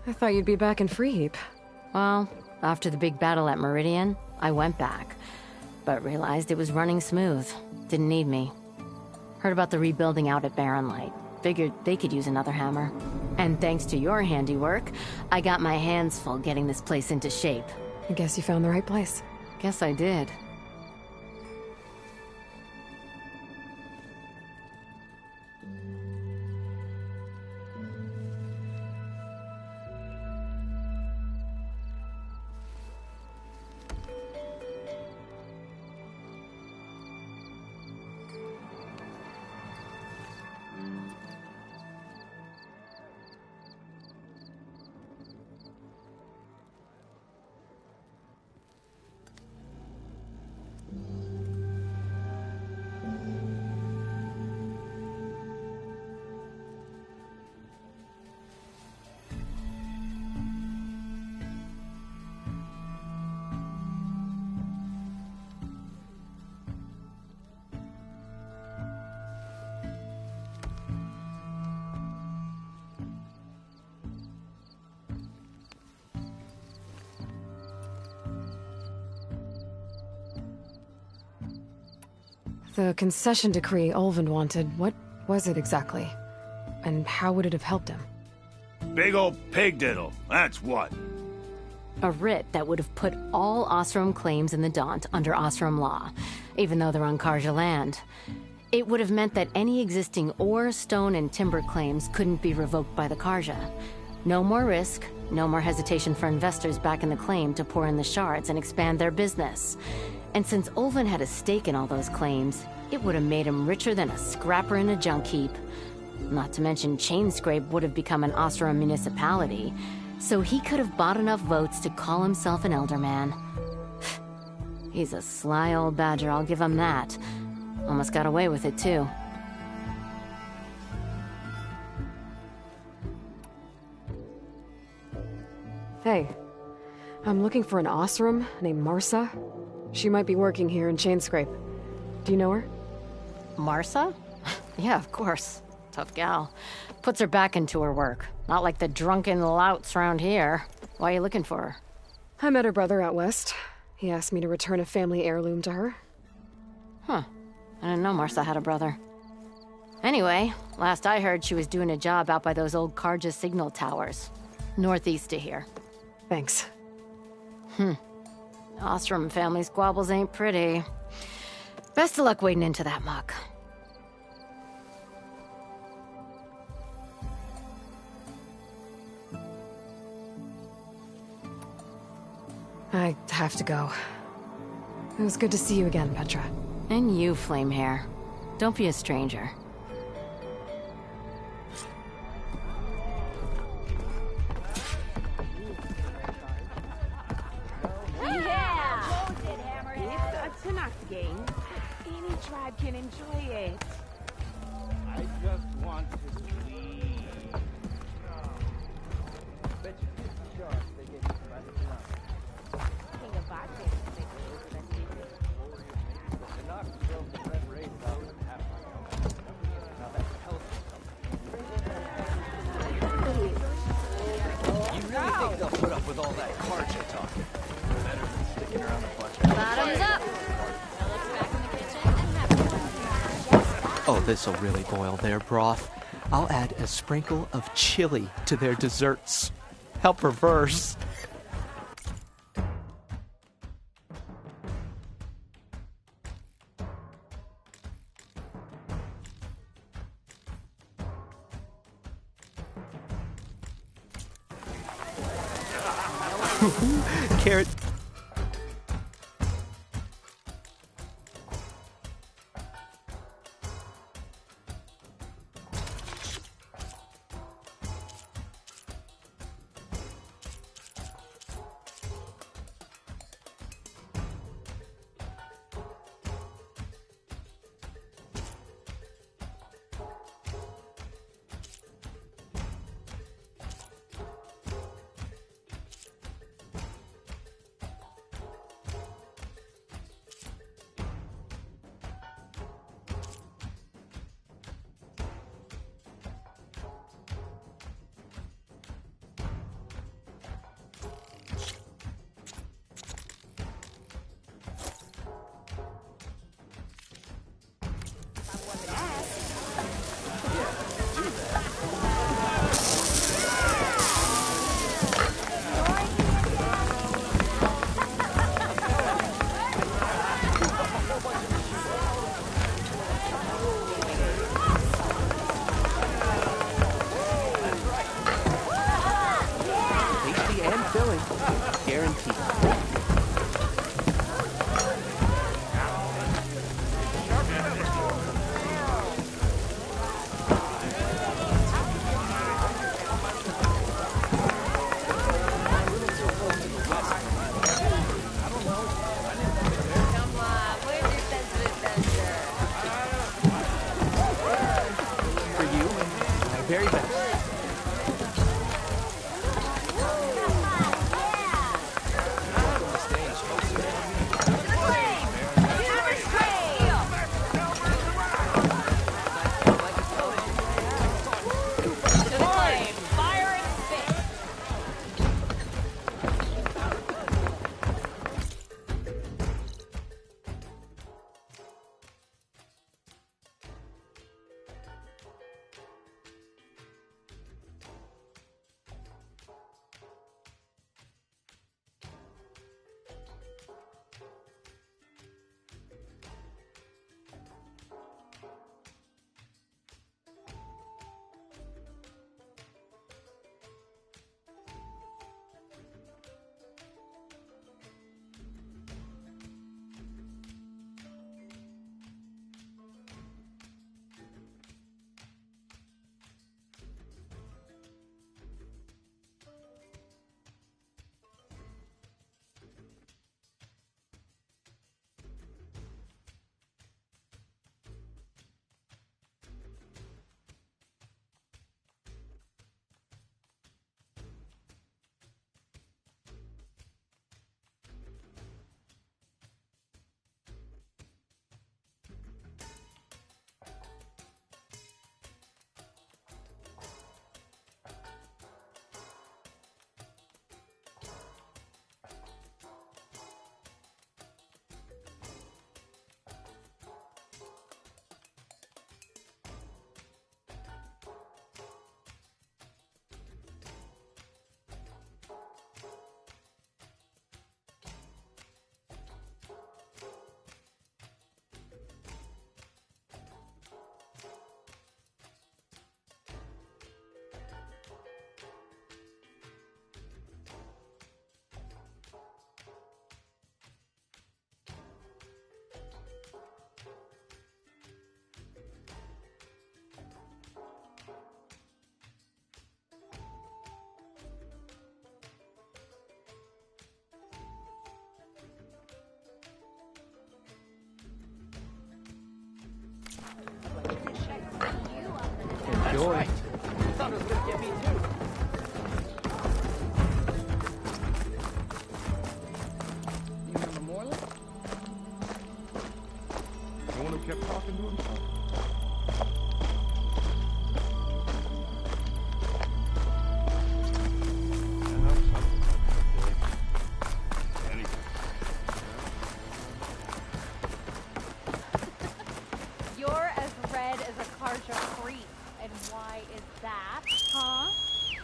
I thought you'd be back in Freeheap. Well, after the big battle at Meridian, I went back, but realized it was running smooth. Didn't need me. Heard about the rebuilding out at Barren Light. Figured they could use another hammer. And thanks to your handiwork, I got my hands full getting this place into shape. I guess you found the right place. Guess I did. The concession decree Ulvund wanted, what was it exactly? And how would it have helped him? Big old pig diddle, that's what. A writ that would have put all Osram claims in the Daunt under Osram law, even though they're on Karja land. It would have meant that any existing ore, stone, and timber claims couldn't be revoked by the Karja. No more risk, no more hesitation for investors backing the claim to pour in the shards and expand their business. And since Ulvund had a stake in all those claims, it would have made him richer than a scrapper in a junk heap. Not to mention Chainscrape would have become an Osram municipality, so he could have bought enough votes to call himself an Elderman. He's a sly old badger, I'll give him that. Almost got away with it, too. Hey, I'm looking for an Osram named Marsa. She might be working here in Chainscrape. Do you know her? Marsa? Yeah, of course. Tough gal. Puts her back into her work. Not like the drunken louts around here. Why are you looking for her? I met her brother out west. He asked me to return a family heirloom to her. Huh. I didn't know Marsa had a brother. Anyway, last I heard she was doing a job out by those old Karja signal towers. Northeast of here. Thanks. Ostrom family squabbles ain't pretty. Best of luck wading into that muck. I have to go. It was good to see you again, Petra. And you, Flamehair. Don't be a stranger. Game. Any tribe can enjoy it. I just want to sleep. Bet you 50 sharks they get you by the time. King of vodka is the big loser that did it. They knocked themselves the red raid about in half an hour. Now that tells you something. You really think they'll put up with all that Karja talk? Better than sticking around a bunch of... Bottoms up! Oh, this'll really boil their broth. I'll add a sprinkle of chili to their desserts. How perverse. Carrot. Tasty and filling. Guaranteed. For you, my very best. Enjoy. Thought it was gonna get me too. You remember Moreland? The one who kept talking to himself? You're as red as a Karja creep. And why is that, huh?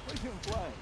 What are you implying?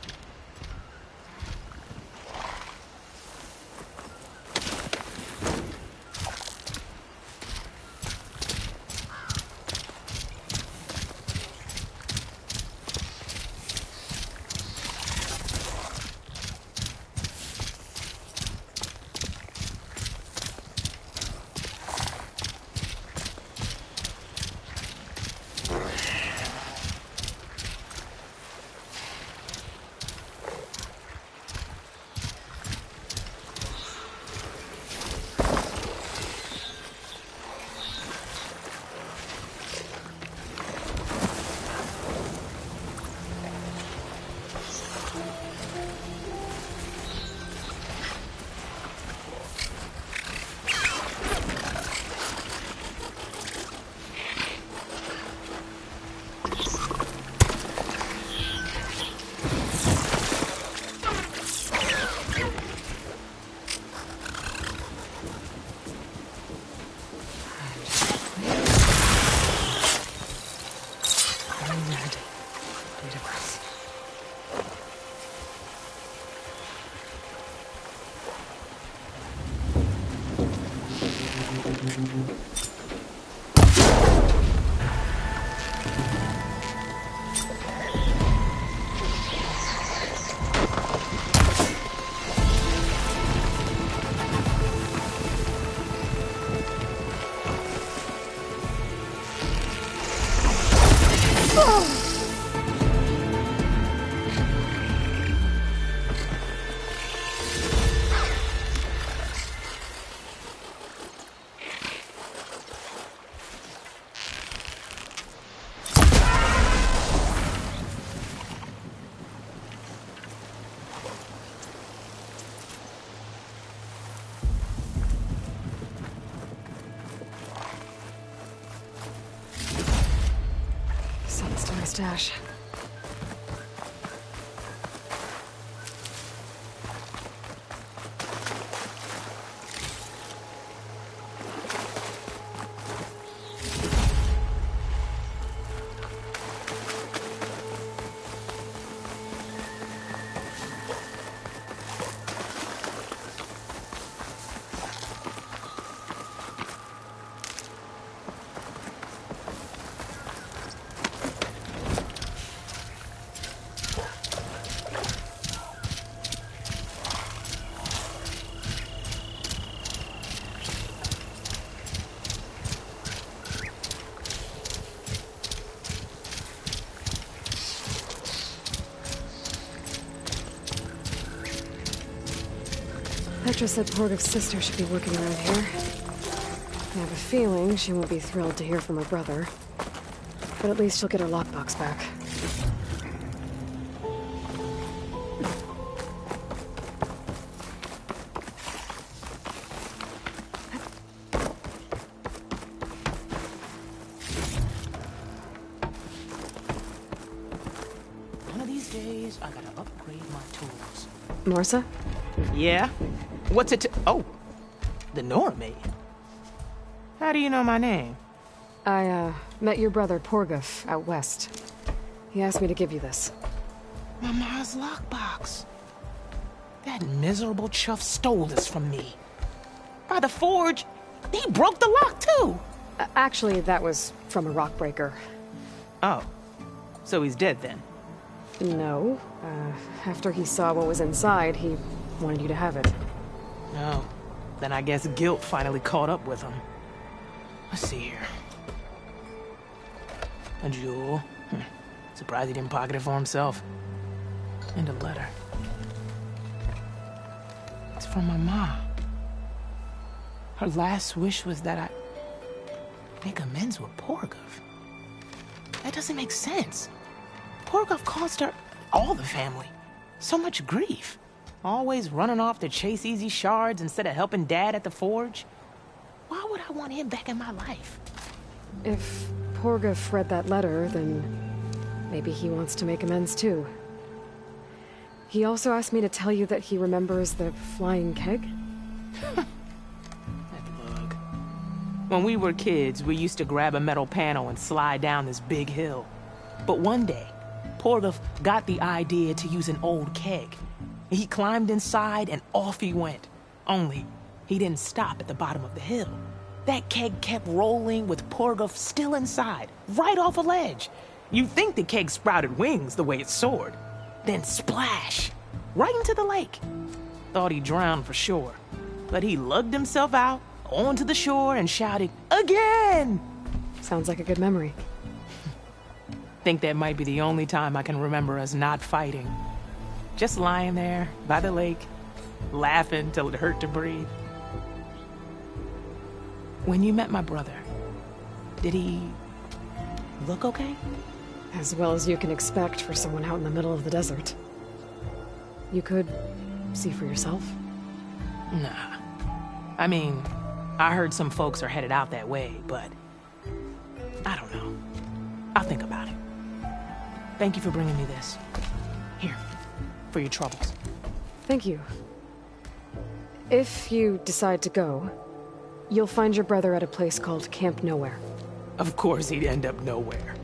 stash. Petra said Porgov's sister should be working around here. I have a feeling she won't be thrilled to hear from her brother. But at least she'll get her lockbox back. One of these days, I gotta upgrade my tools. Marsa? Yeah? What's it to— Oh! The Nora maid. How do you know my name? I, met your brother Porgov out west. He asked me to give you this. My ma's lockbox. That miserable chuff stole this from me. By the forge, he broke the lock too! Actually, that was from a rock breaker. Oh. So he's dead then? No. After he saw what was inside, he wanted you to have it. No. Then I guess guilt finally caught up with him. Let's see here. A jewel. Surprised he didn't pocket it for himself. And a letter. It's from my mom. Her last wish was that I make amends with Porgov. That doesn't make sense. Porgov caused her, all the family, so much grief. Always running off to chase easy shards instead of helping Dad at the forge. Why would I want him back in my life? If Porgov read that letter, then maybe he wants to make amends too. He also asked me to tell you that he remembers the flying keg. That lug. When we were kids, we used to grab a metal panel and slide down this big hill. But one day, Porgov got the idea to use an old keg. He climbed inside and off he went. Only, he didn't stop at the bottom of the hill. That keg kept rolling with Porgov still inside, right off a ledge. You'd think the keg sprouted wings the way it soared. Then splash! Right into the lake. Thought he drowned for sure. But he lugged himself out, onto the shore, and shouted, "Again!" Sounds like a good memory. Think that might be the only time I can remember us not fighting. Just lying there, by the lake, laughing till it hurt to breathe. When you met my brother, did he look okay? As well as you can expect for someone out in the middle of the desert. You could see for yourself. Nah. I mean, I heard some folks are headed out that way, but I don't know. I'll think about it. Thank you for bringing me this. Here, for your troubles. Thank you. If you decide to go, you'll find your brother at a place called Camp Nowhere. Of course he'd end up nowhere.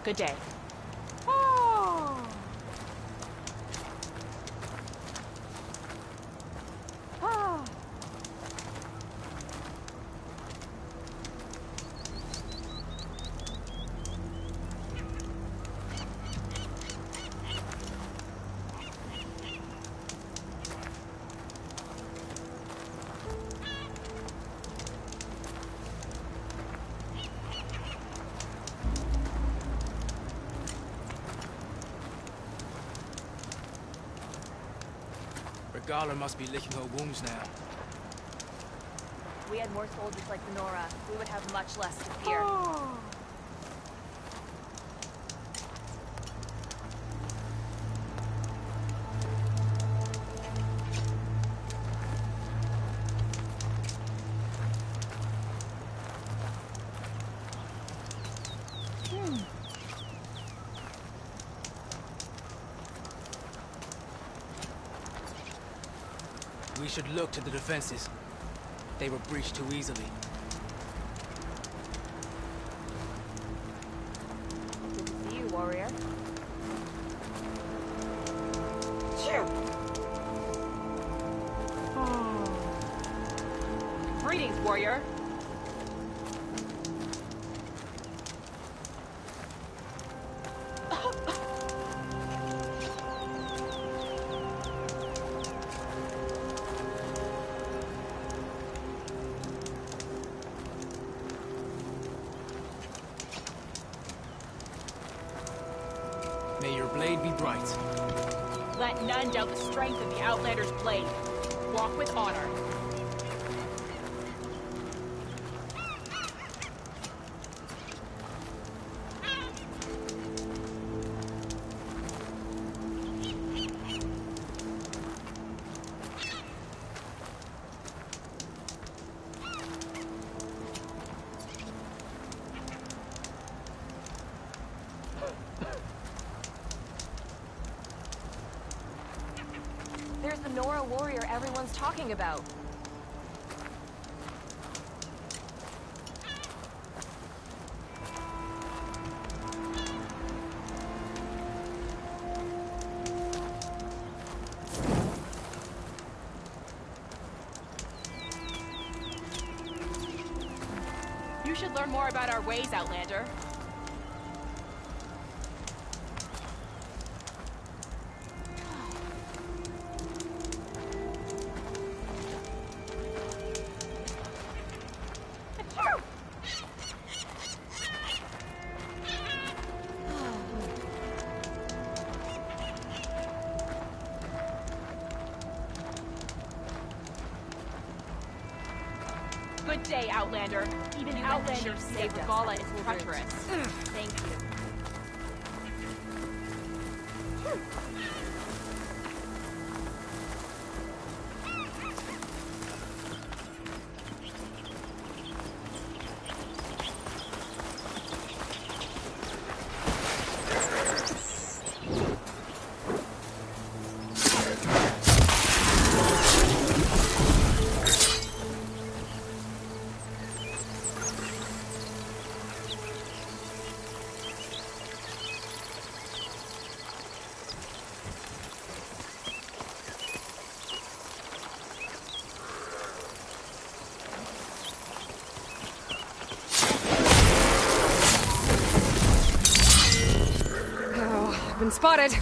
Good day. Regala must be licking her wounds now. If we had more soldiers like Nora, we would have much less to fear. We should look to the defenses. They were breached too easily. Good to see you, warrior. Greetings, warrior. May your blade be bright. Let none doubt the strength of the Outlander's blade. Walk with honor. There's the Nora warrior everyone's talking about. You should learn more about our ways, Outlander. Good day, Outlander. Even Outlander saved Regala is treacherous. Thank you. Been spotted.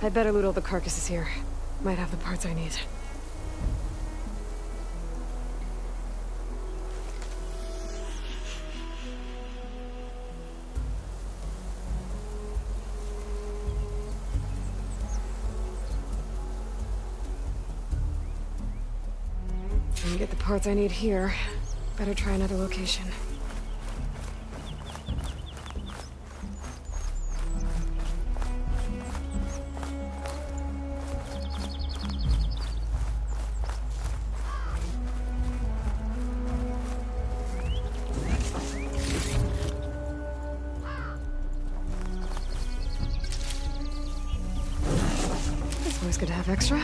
I'd better loot all the carcasses here. Might have the parts I need. Didn't get the parts I need here. Better try another location. It's always good to have extra.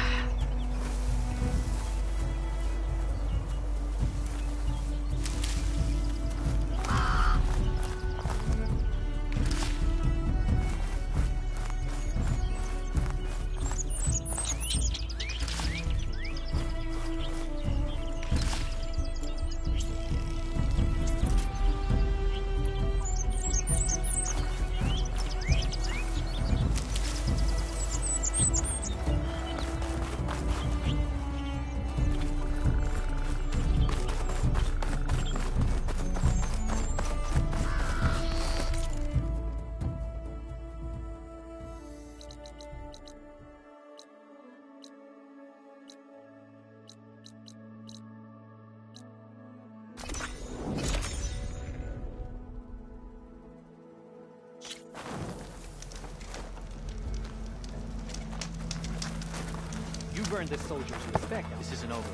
You burned this soldier to respect. This isn't over.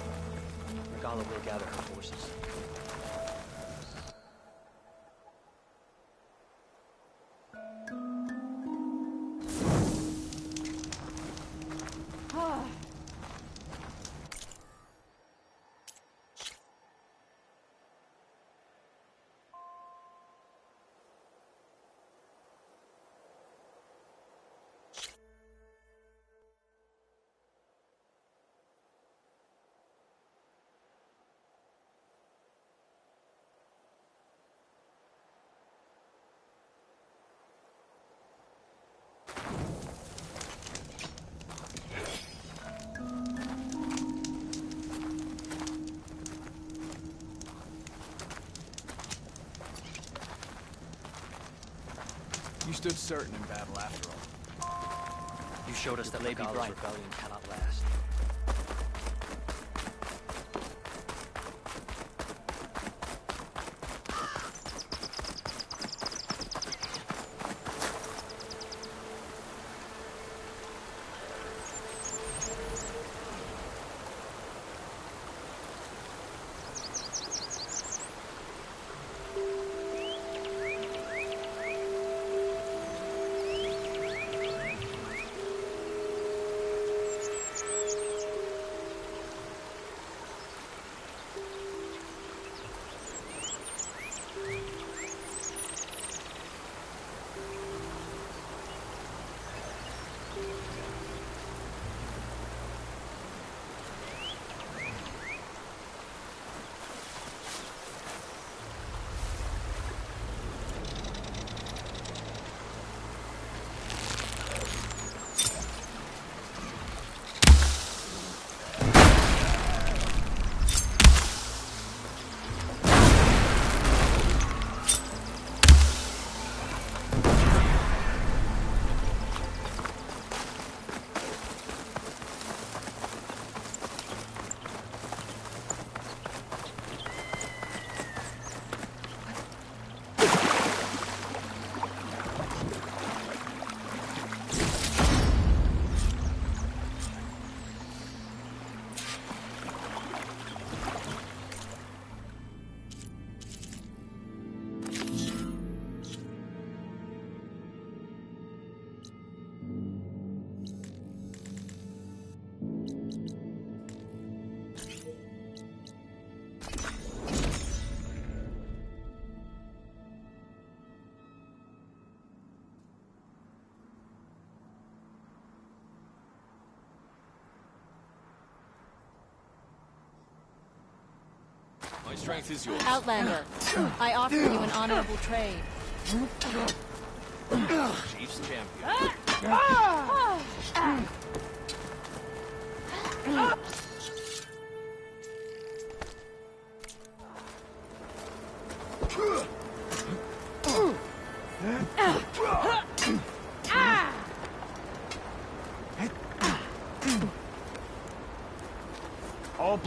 Regala will gather her forces. You stood certain in battle after all. You showed us that Regala's rebellion cannot last. My strength is yours. Outlander, I offer you an honorable trade. Chief's champion.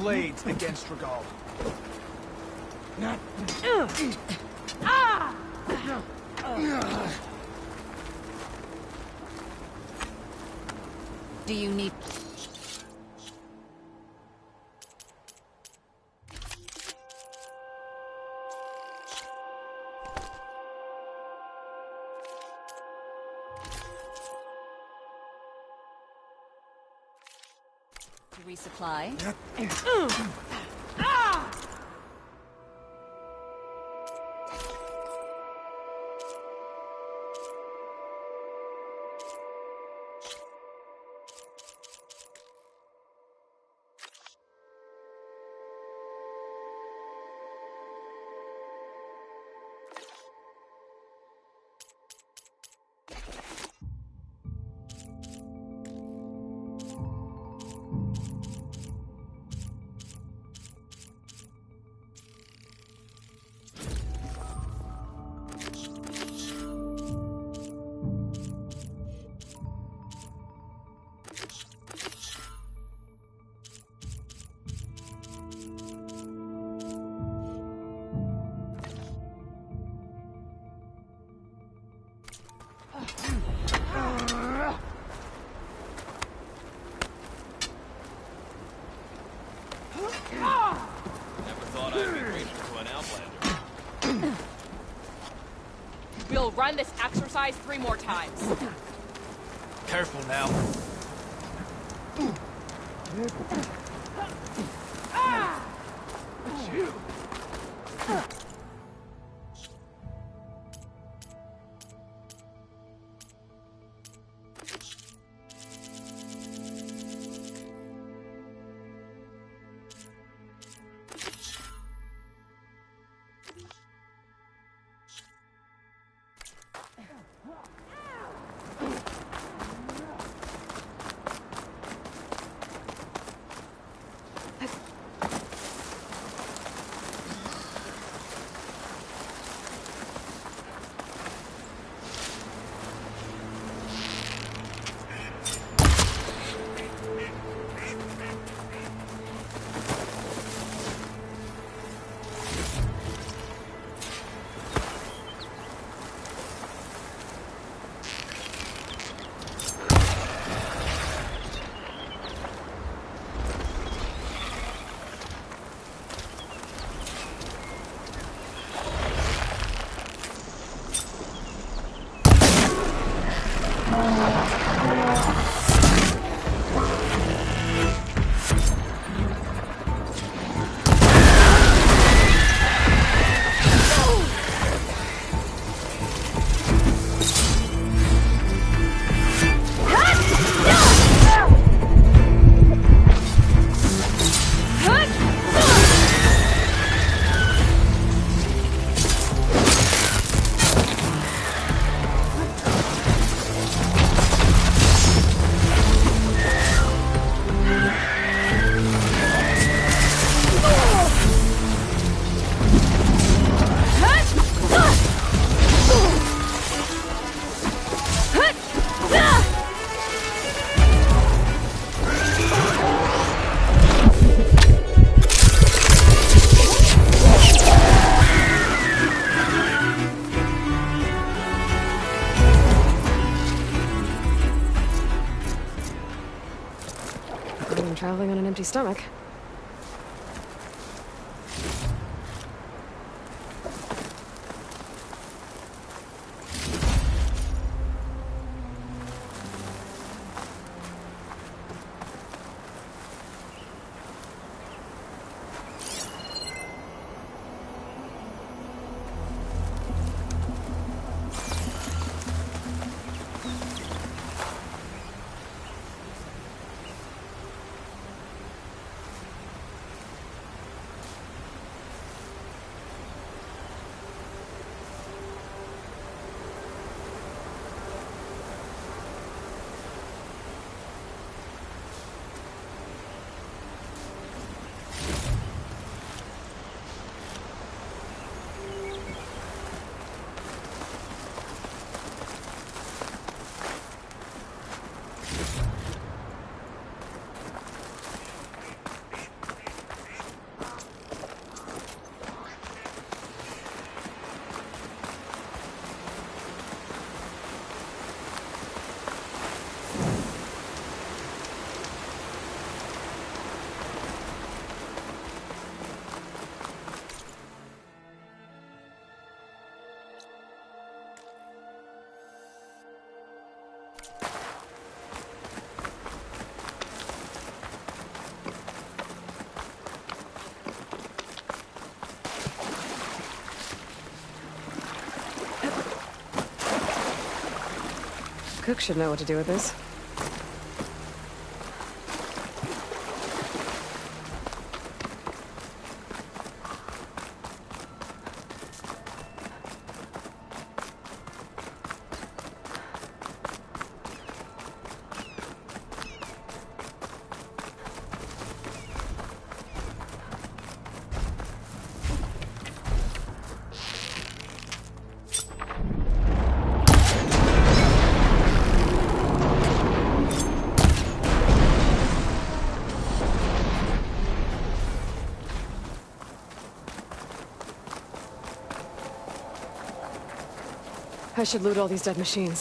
blades against Regal. Do you need... to resupply? Never thought I'd be reading to an Outlander. We'll run this exercise 3 more times. Careful now. Traveling on an empty stomach. Cook should know what to do with this. I should loot all these dead machines.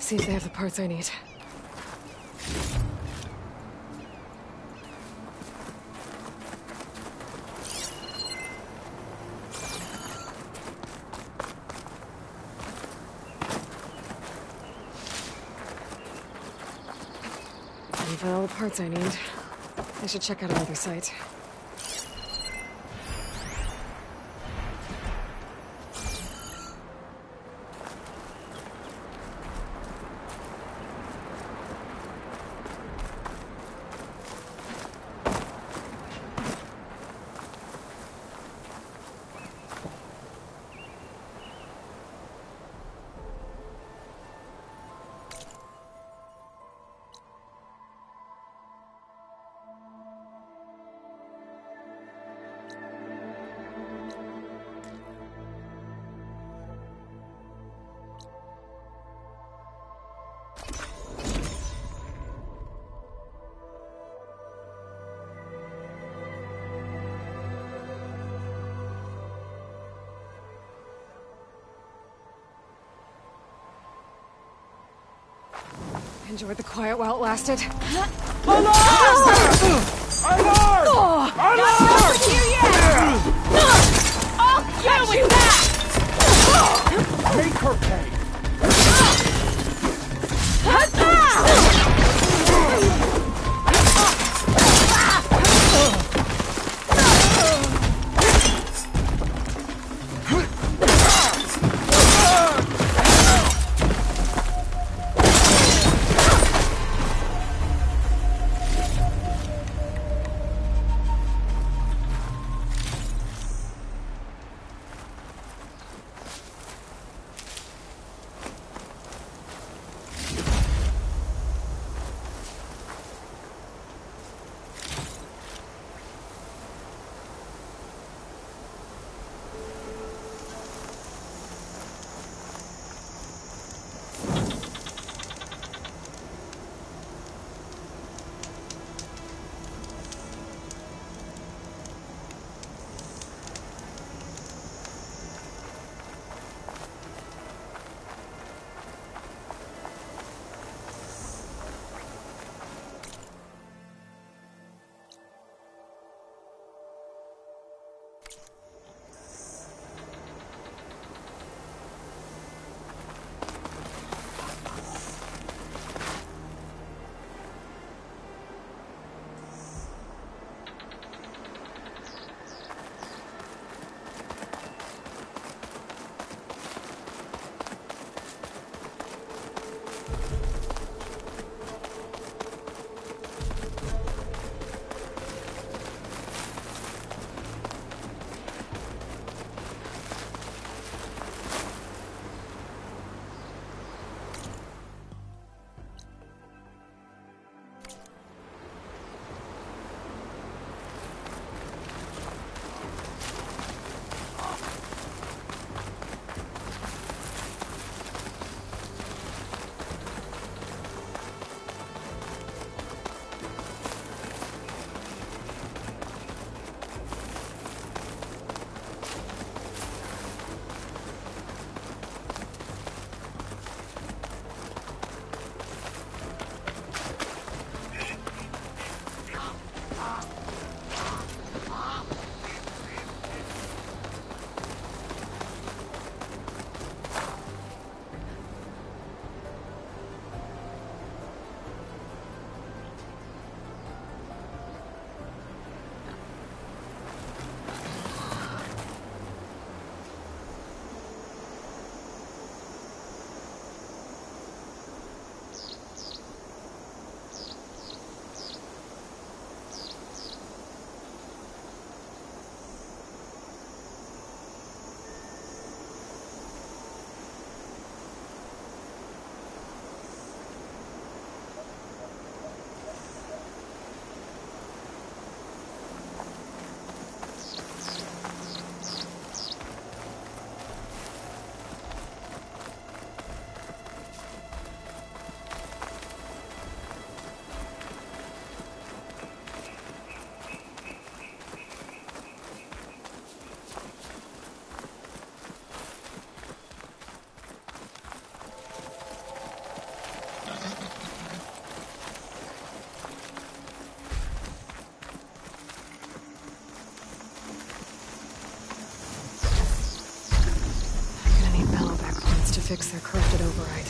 See if they have the parts I need. And find all the parts I need. I should check out another site. Enjoyed the quiet while it lasted. Alarm! Alarm! Alarm! I'll get you back! Make her pay! fix their corrupted override.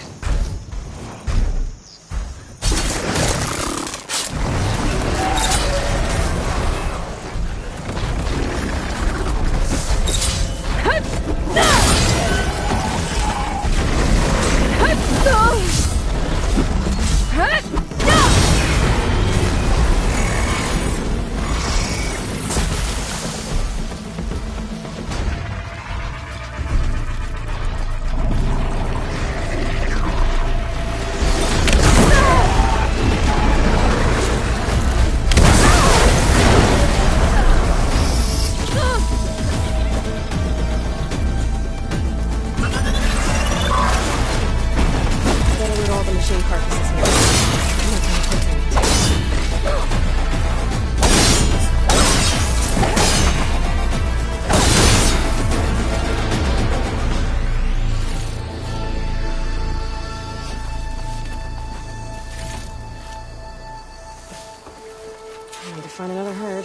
Find another herd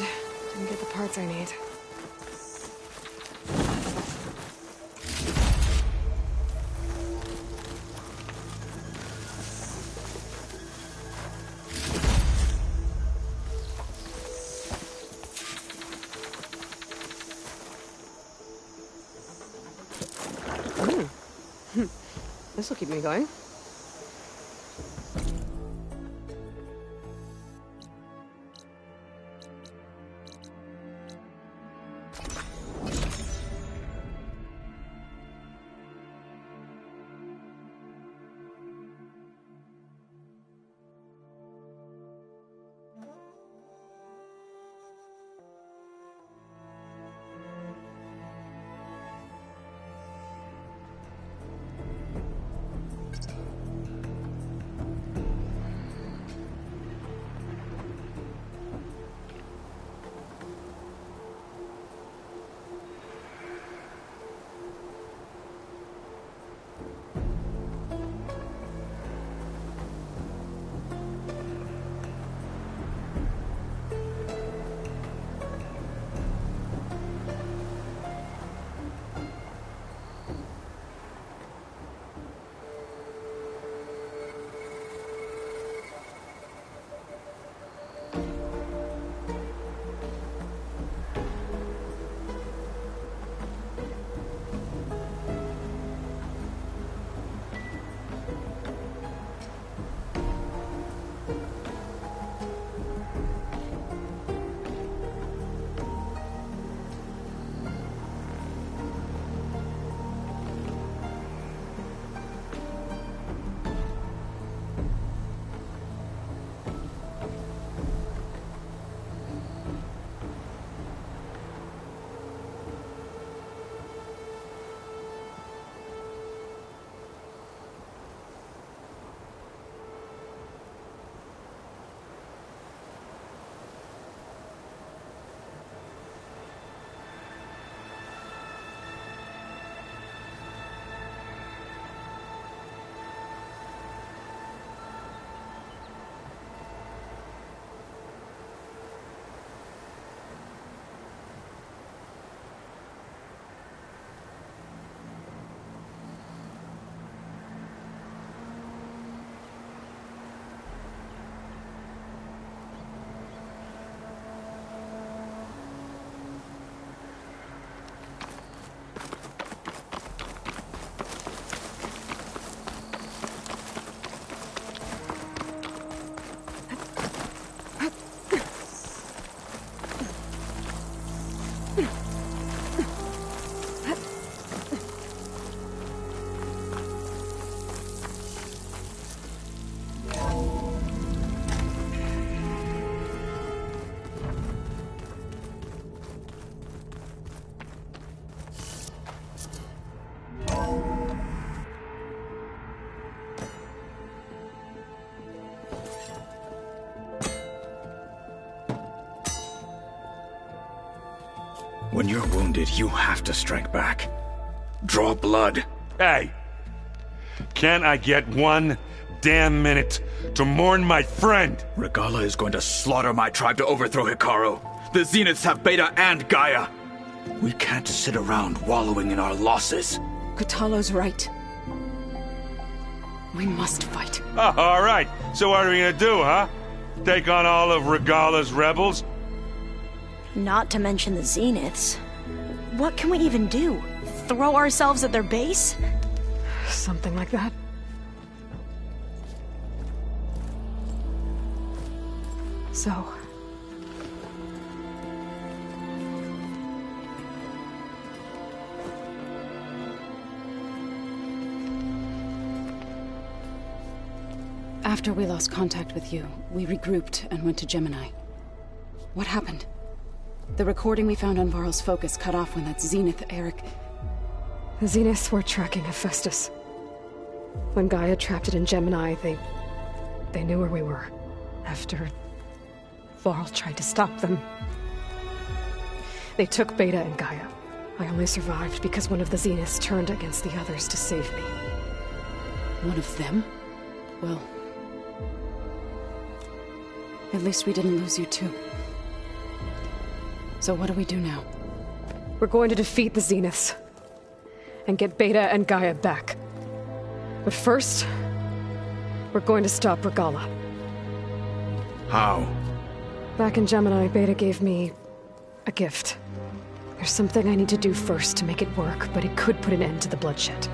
and get the parts I need. This'll keep me going. When you're wounded, you have to strike back. Draw blood. Hey! Can't I get one damn minute to mourn my friend? Regalla is going to slaughter my tribe to overthrow Hekarro. The Zeniths have Beta and Gaia. We can't sit around wallowing in our losses. Kotallo's right. We must fight. Oh, all right. So what are we gonna do, huh? Take on all of Regala's rebels? Not to mention the Zeniths. What can we even do? Throw ourselves at their base? Something like that. So... After we lost contact with you, we regrouped and went to Gemini. What happened? The recording we found on Varl's focus cut off when that Zenith, Eric... The Zeniths were tracking Hephaestus. When Gaia trapped it in Gemini, they knew where we were. After... Varl tried to stop them. They took Beta and Gaia. I only survived because one of the Zeniths turned against the others to save me. One of them? Well... At least we didn't lose you too. So what do we do now? We're going to defeat the Zeniths. And get Beta and Gaia back. But first... we're going to stop Regala. How? Back in Gemini, Beta gave me... a gift. There's something I need to do first to make it work, but it could put an end to the bloodshed.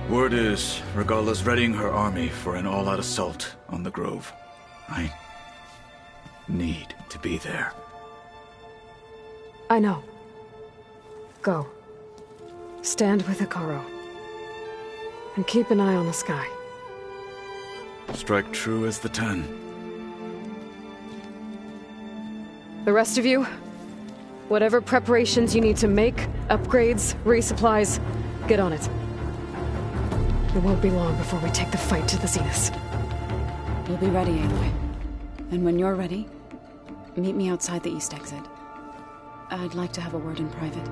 Word is, Regala's readying her army for an all-out assault on the Grove. I need to be there. I know. Go. Stand with Hekarro. And keep an eye on the sky. Strike true as the 10. The rest of you, whatever preparations you need to make, upgrades, resupplies, get on it. It won't be long before we take the fight to the Zeniths. We'll be ready, Aloy. And when you're ready, meet me outside the east exit. I'd like to have a word in private.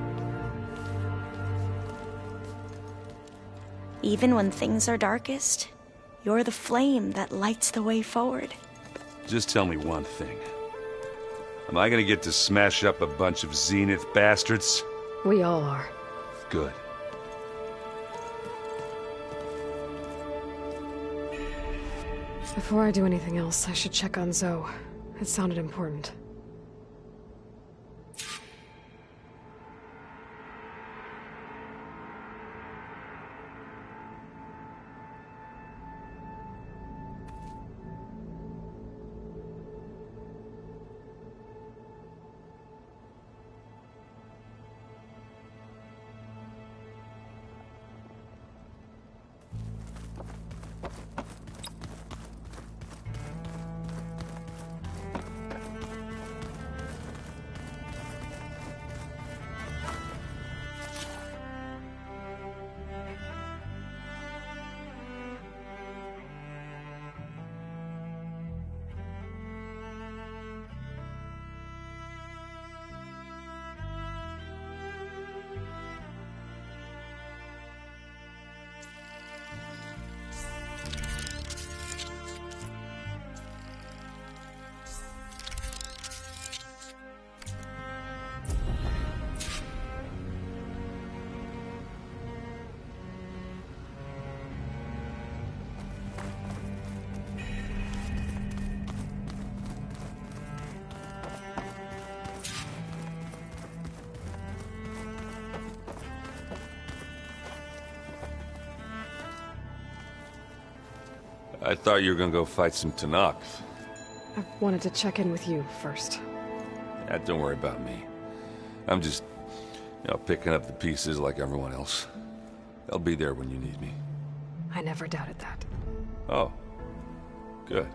Even when things are darkest, you're the flame that lights the way forward. Just tell me one thing. Am I gonna get to smash up a bunch of Zenith bastards? We all are. Good. Before I do anything else, I should check on Zoe. It sounded important. I thought you were gonna go fight some Tenakth. I wanted to check in with you first. Yeah, don't worry about me. I'm just, picking up the pieces like everyone else. I'll be there when you need me. I never doubted that. Oh. Good.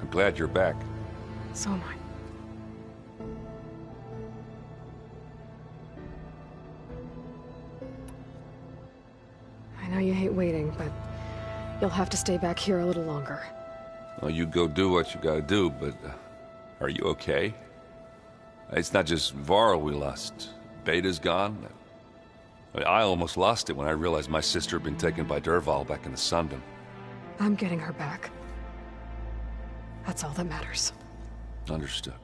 I'm glad you're back. So am I. I know you hate waiting, but you'll have to stay back here a little longer. Well, you go do what you gotta do, but are you okay? It's not just Varl we lost. Beta's gone. I almost lost it when I realized my sister had been taken by Dervahl back in the Sundom. I'm getting her back. That's all that matters. Understood.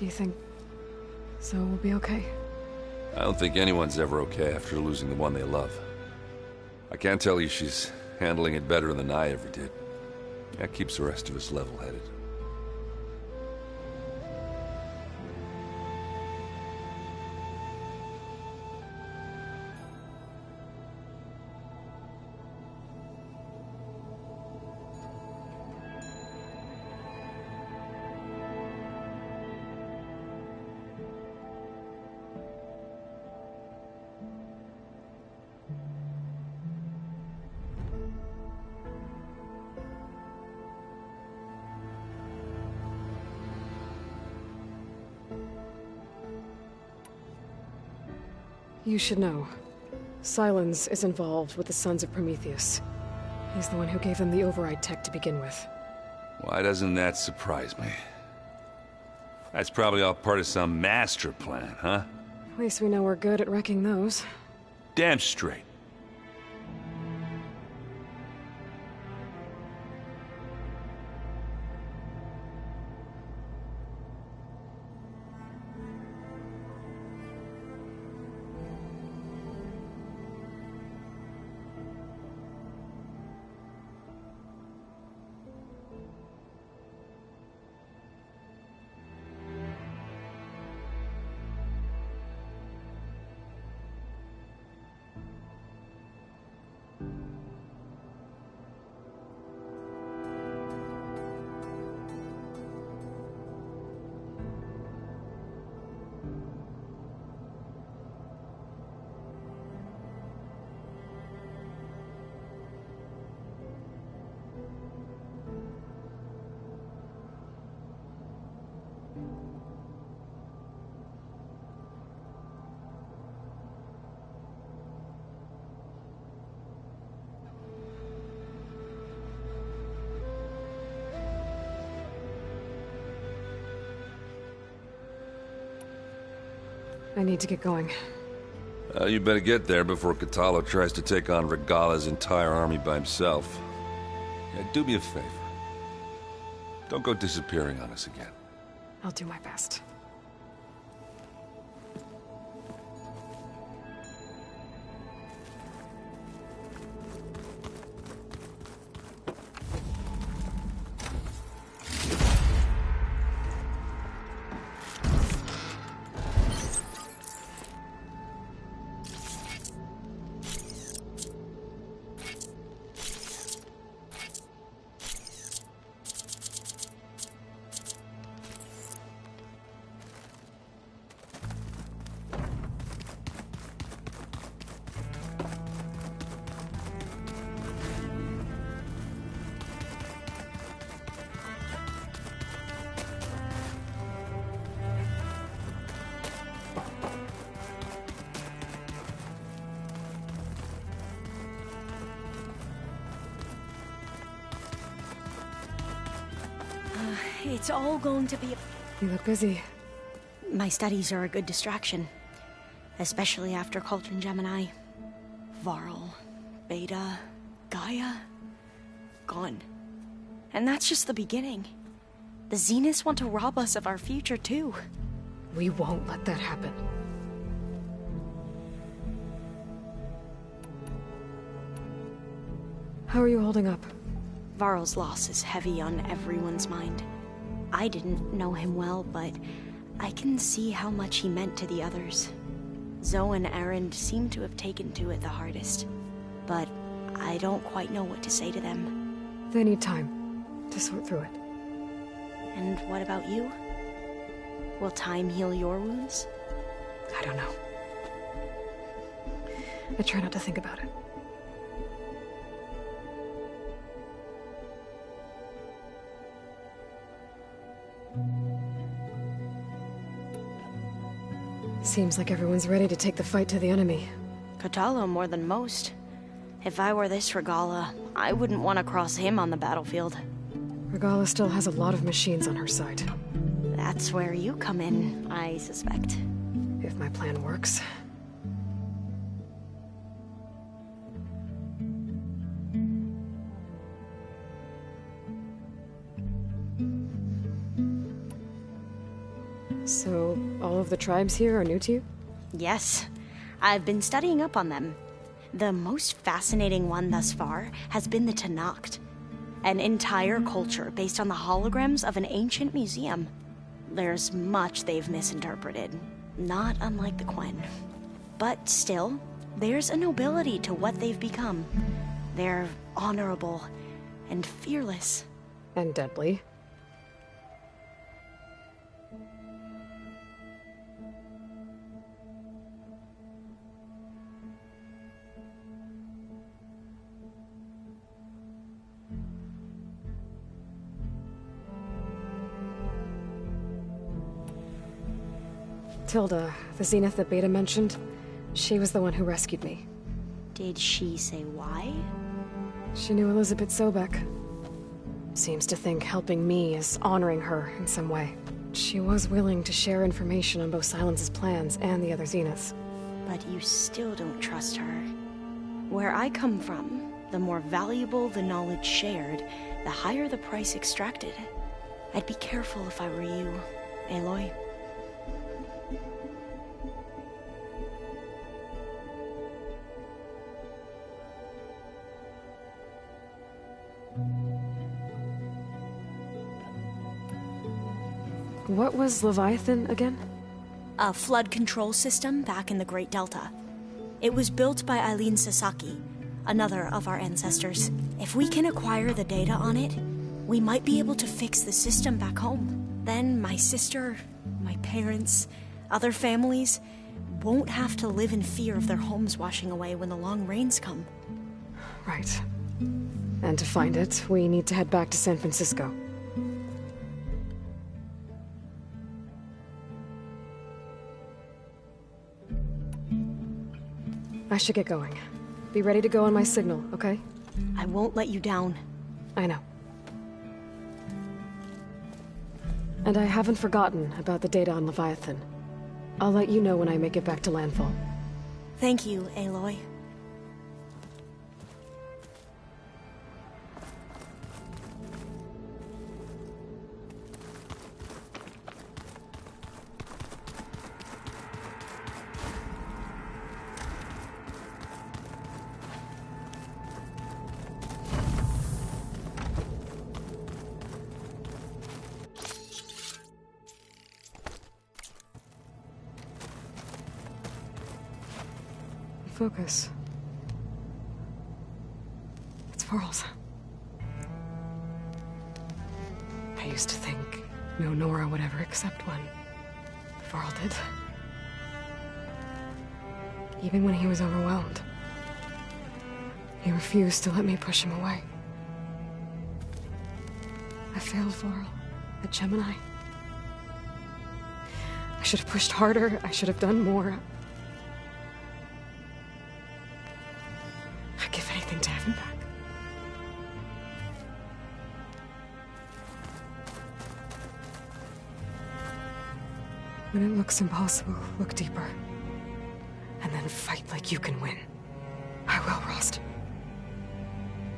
You think Zoe will be okay? I don't think anyone's ever okay after losing the one they love. I can't tell you she's handling it better than I ever did. That keeps the rest of us level-headed. You should know. Sylens is involved with the Sons of Prometheus. He's the one who gave them the override tech to begin with. Why doesn't that surprise me? That's probably all part of some master plan, huh? At least we know we're good at wrecking those. Damn straight. I need to get going. You better get there before Kotallo tries to take on Regalla's entire army by himself. Yeah, do me a favor. Don't go disappearing on us again. I'll do my best. It's all going to be... You look busy. My studies are a good distraction. Especially after Cauldron Gemini. Varl, Beta, Gaia... gone. And that's just the beginning. The Zeniths want to rob us of our future, too. We won't let that happen. How are you holding up? Varl's loss is heavy on everyone's mind. I didn't know him well, but I can see how much he meant to the others. Zoe and Erend seem to have taken to it the hardest, but I don't quite know what to say to them. They need time to sort through it. And what about you? Will time heal your wounds? I don't know. I try not to think about it. Seems like everyone's ready to take the fight to the enemy. Kotallo more than most. If I were this Regalla, I wouldn't want to cross him on the battlefield. Regalla still has a lot of machines on her side. That's where you come in, I suspect. If my plan works. the tribes here are new to you? Yes. I've been studying up on them. The most fascinating one thus far has been the Tenakth, an entire culture based on the holograms of an ancient museum. There's much they've misinterpreted, not unlike the Quen. But still, there's a nobility to what they've become. They're honorable and fearless. And deadly. Tilda, the Zenith that Beta mentioned, she was the one who rescued me. Did she say why? She knew Elizabeth Sobek. Seems to think helping me is honoring her in some way. She was willing to share information on both Silence's plans and the other Zeniths. But you still don't trust her. Where I come from, the more valuable the knowledge shared, the higher the price extracted. I'd be careful if I were you, Aloy. What was Leviathan again? A flood control system back in the Great Delta. It was built by Eileen Sasaki, another of our ancestors. If we can acquire the data on it, we might be able to fix the system back home. Then my sister, my parents, other families won't have to live in fear of their homes washing away when the long rains come. Right. And to find it, we need to head back to San Francisco. I should get going. Be ready to go on my signal, okay? I won't let you down. I know. And I haven't forgotten about the data on Leviathan. I'll let you know when I make it back to landfall. Thank you, Aloy. Focus. It's Varl's. I used to think no Nora would ever accept one. Varl did. Even when he was overwhelmed. He refused to let me push him away. I failed Varl at Gemini. I should have pushed harder. I should have done more. I'd give anything to have him back. When it looks impossible, look deeper. And then fight like you can win. I will, Rost.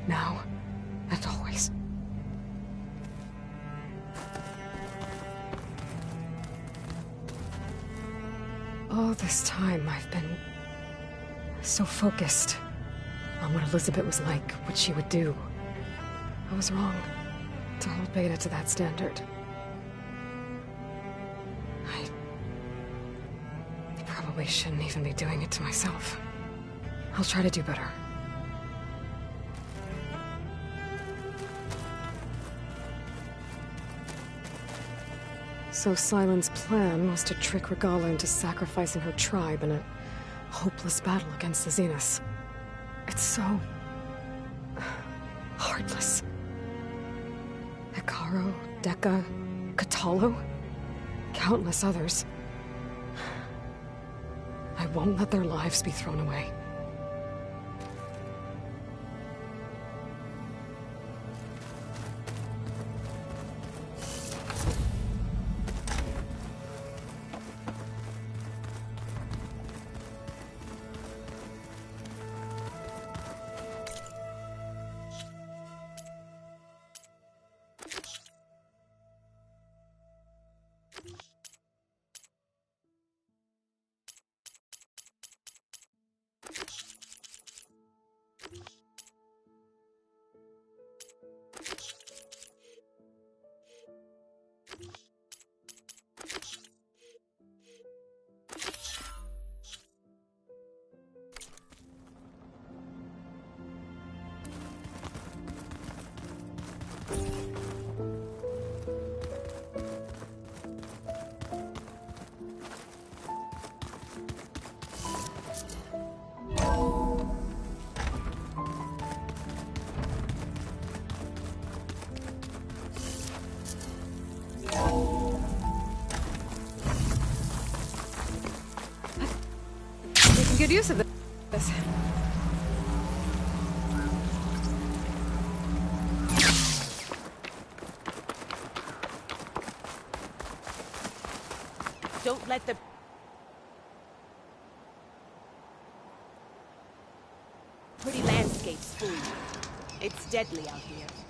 Now and always. All this time, I've been so focused on what Elizabeth was like, what she would do. I was wrong to hold Beta to that standard. I probably shouldn't even be doing it to myself. I'll try to do better. So Sylens' plan was to trick Regalla into sacrificing her tribe in a hopeless battle against the Zeniths. It's so... heartless. Hekarro, Dekka, Kotallo, countless others. I won't let their lives be thrown away. Good use of this. Don't let the... pretty landscapes fool you. It's deadly out here.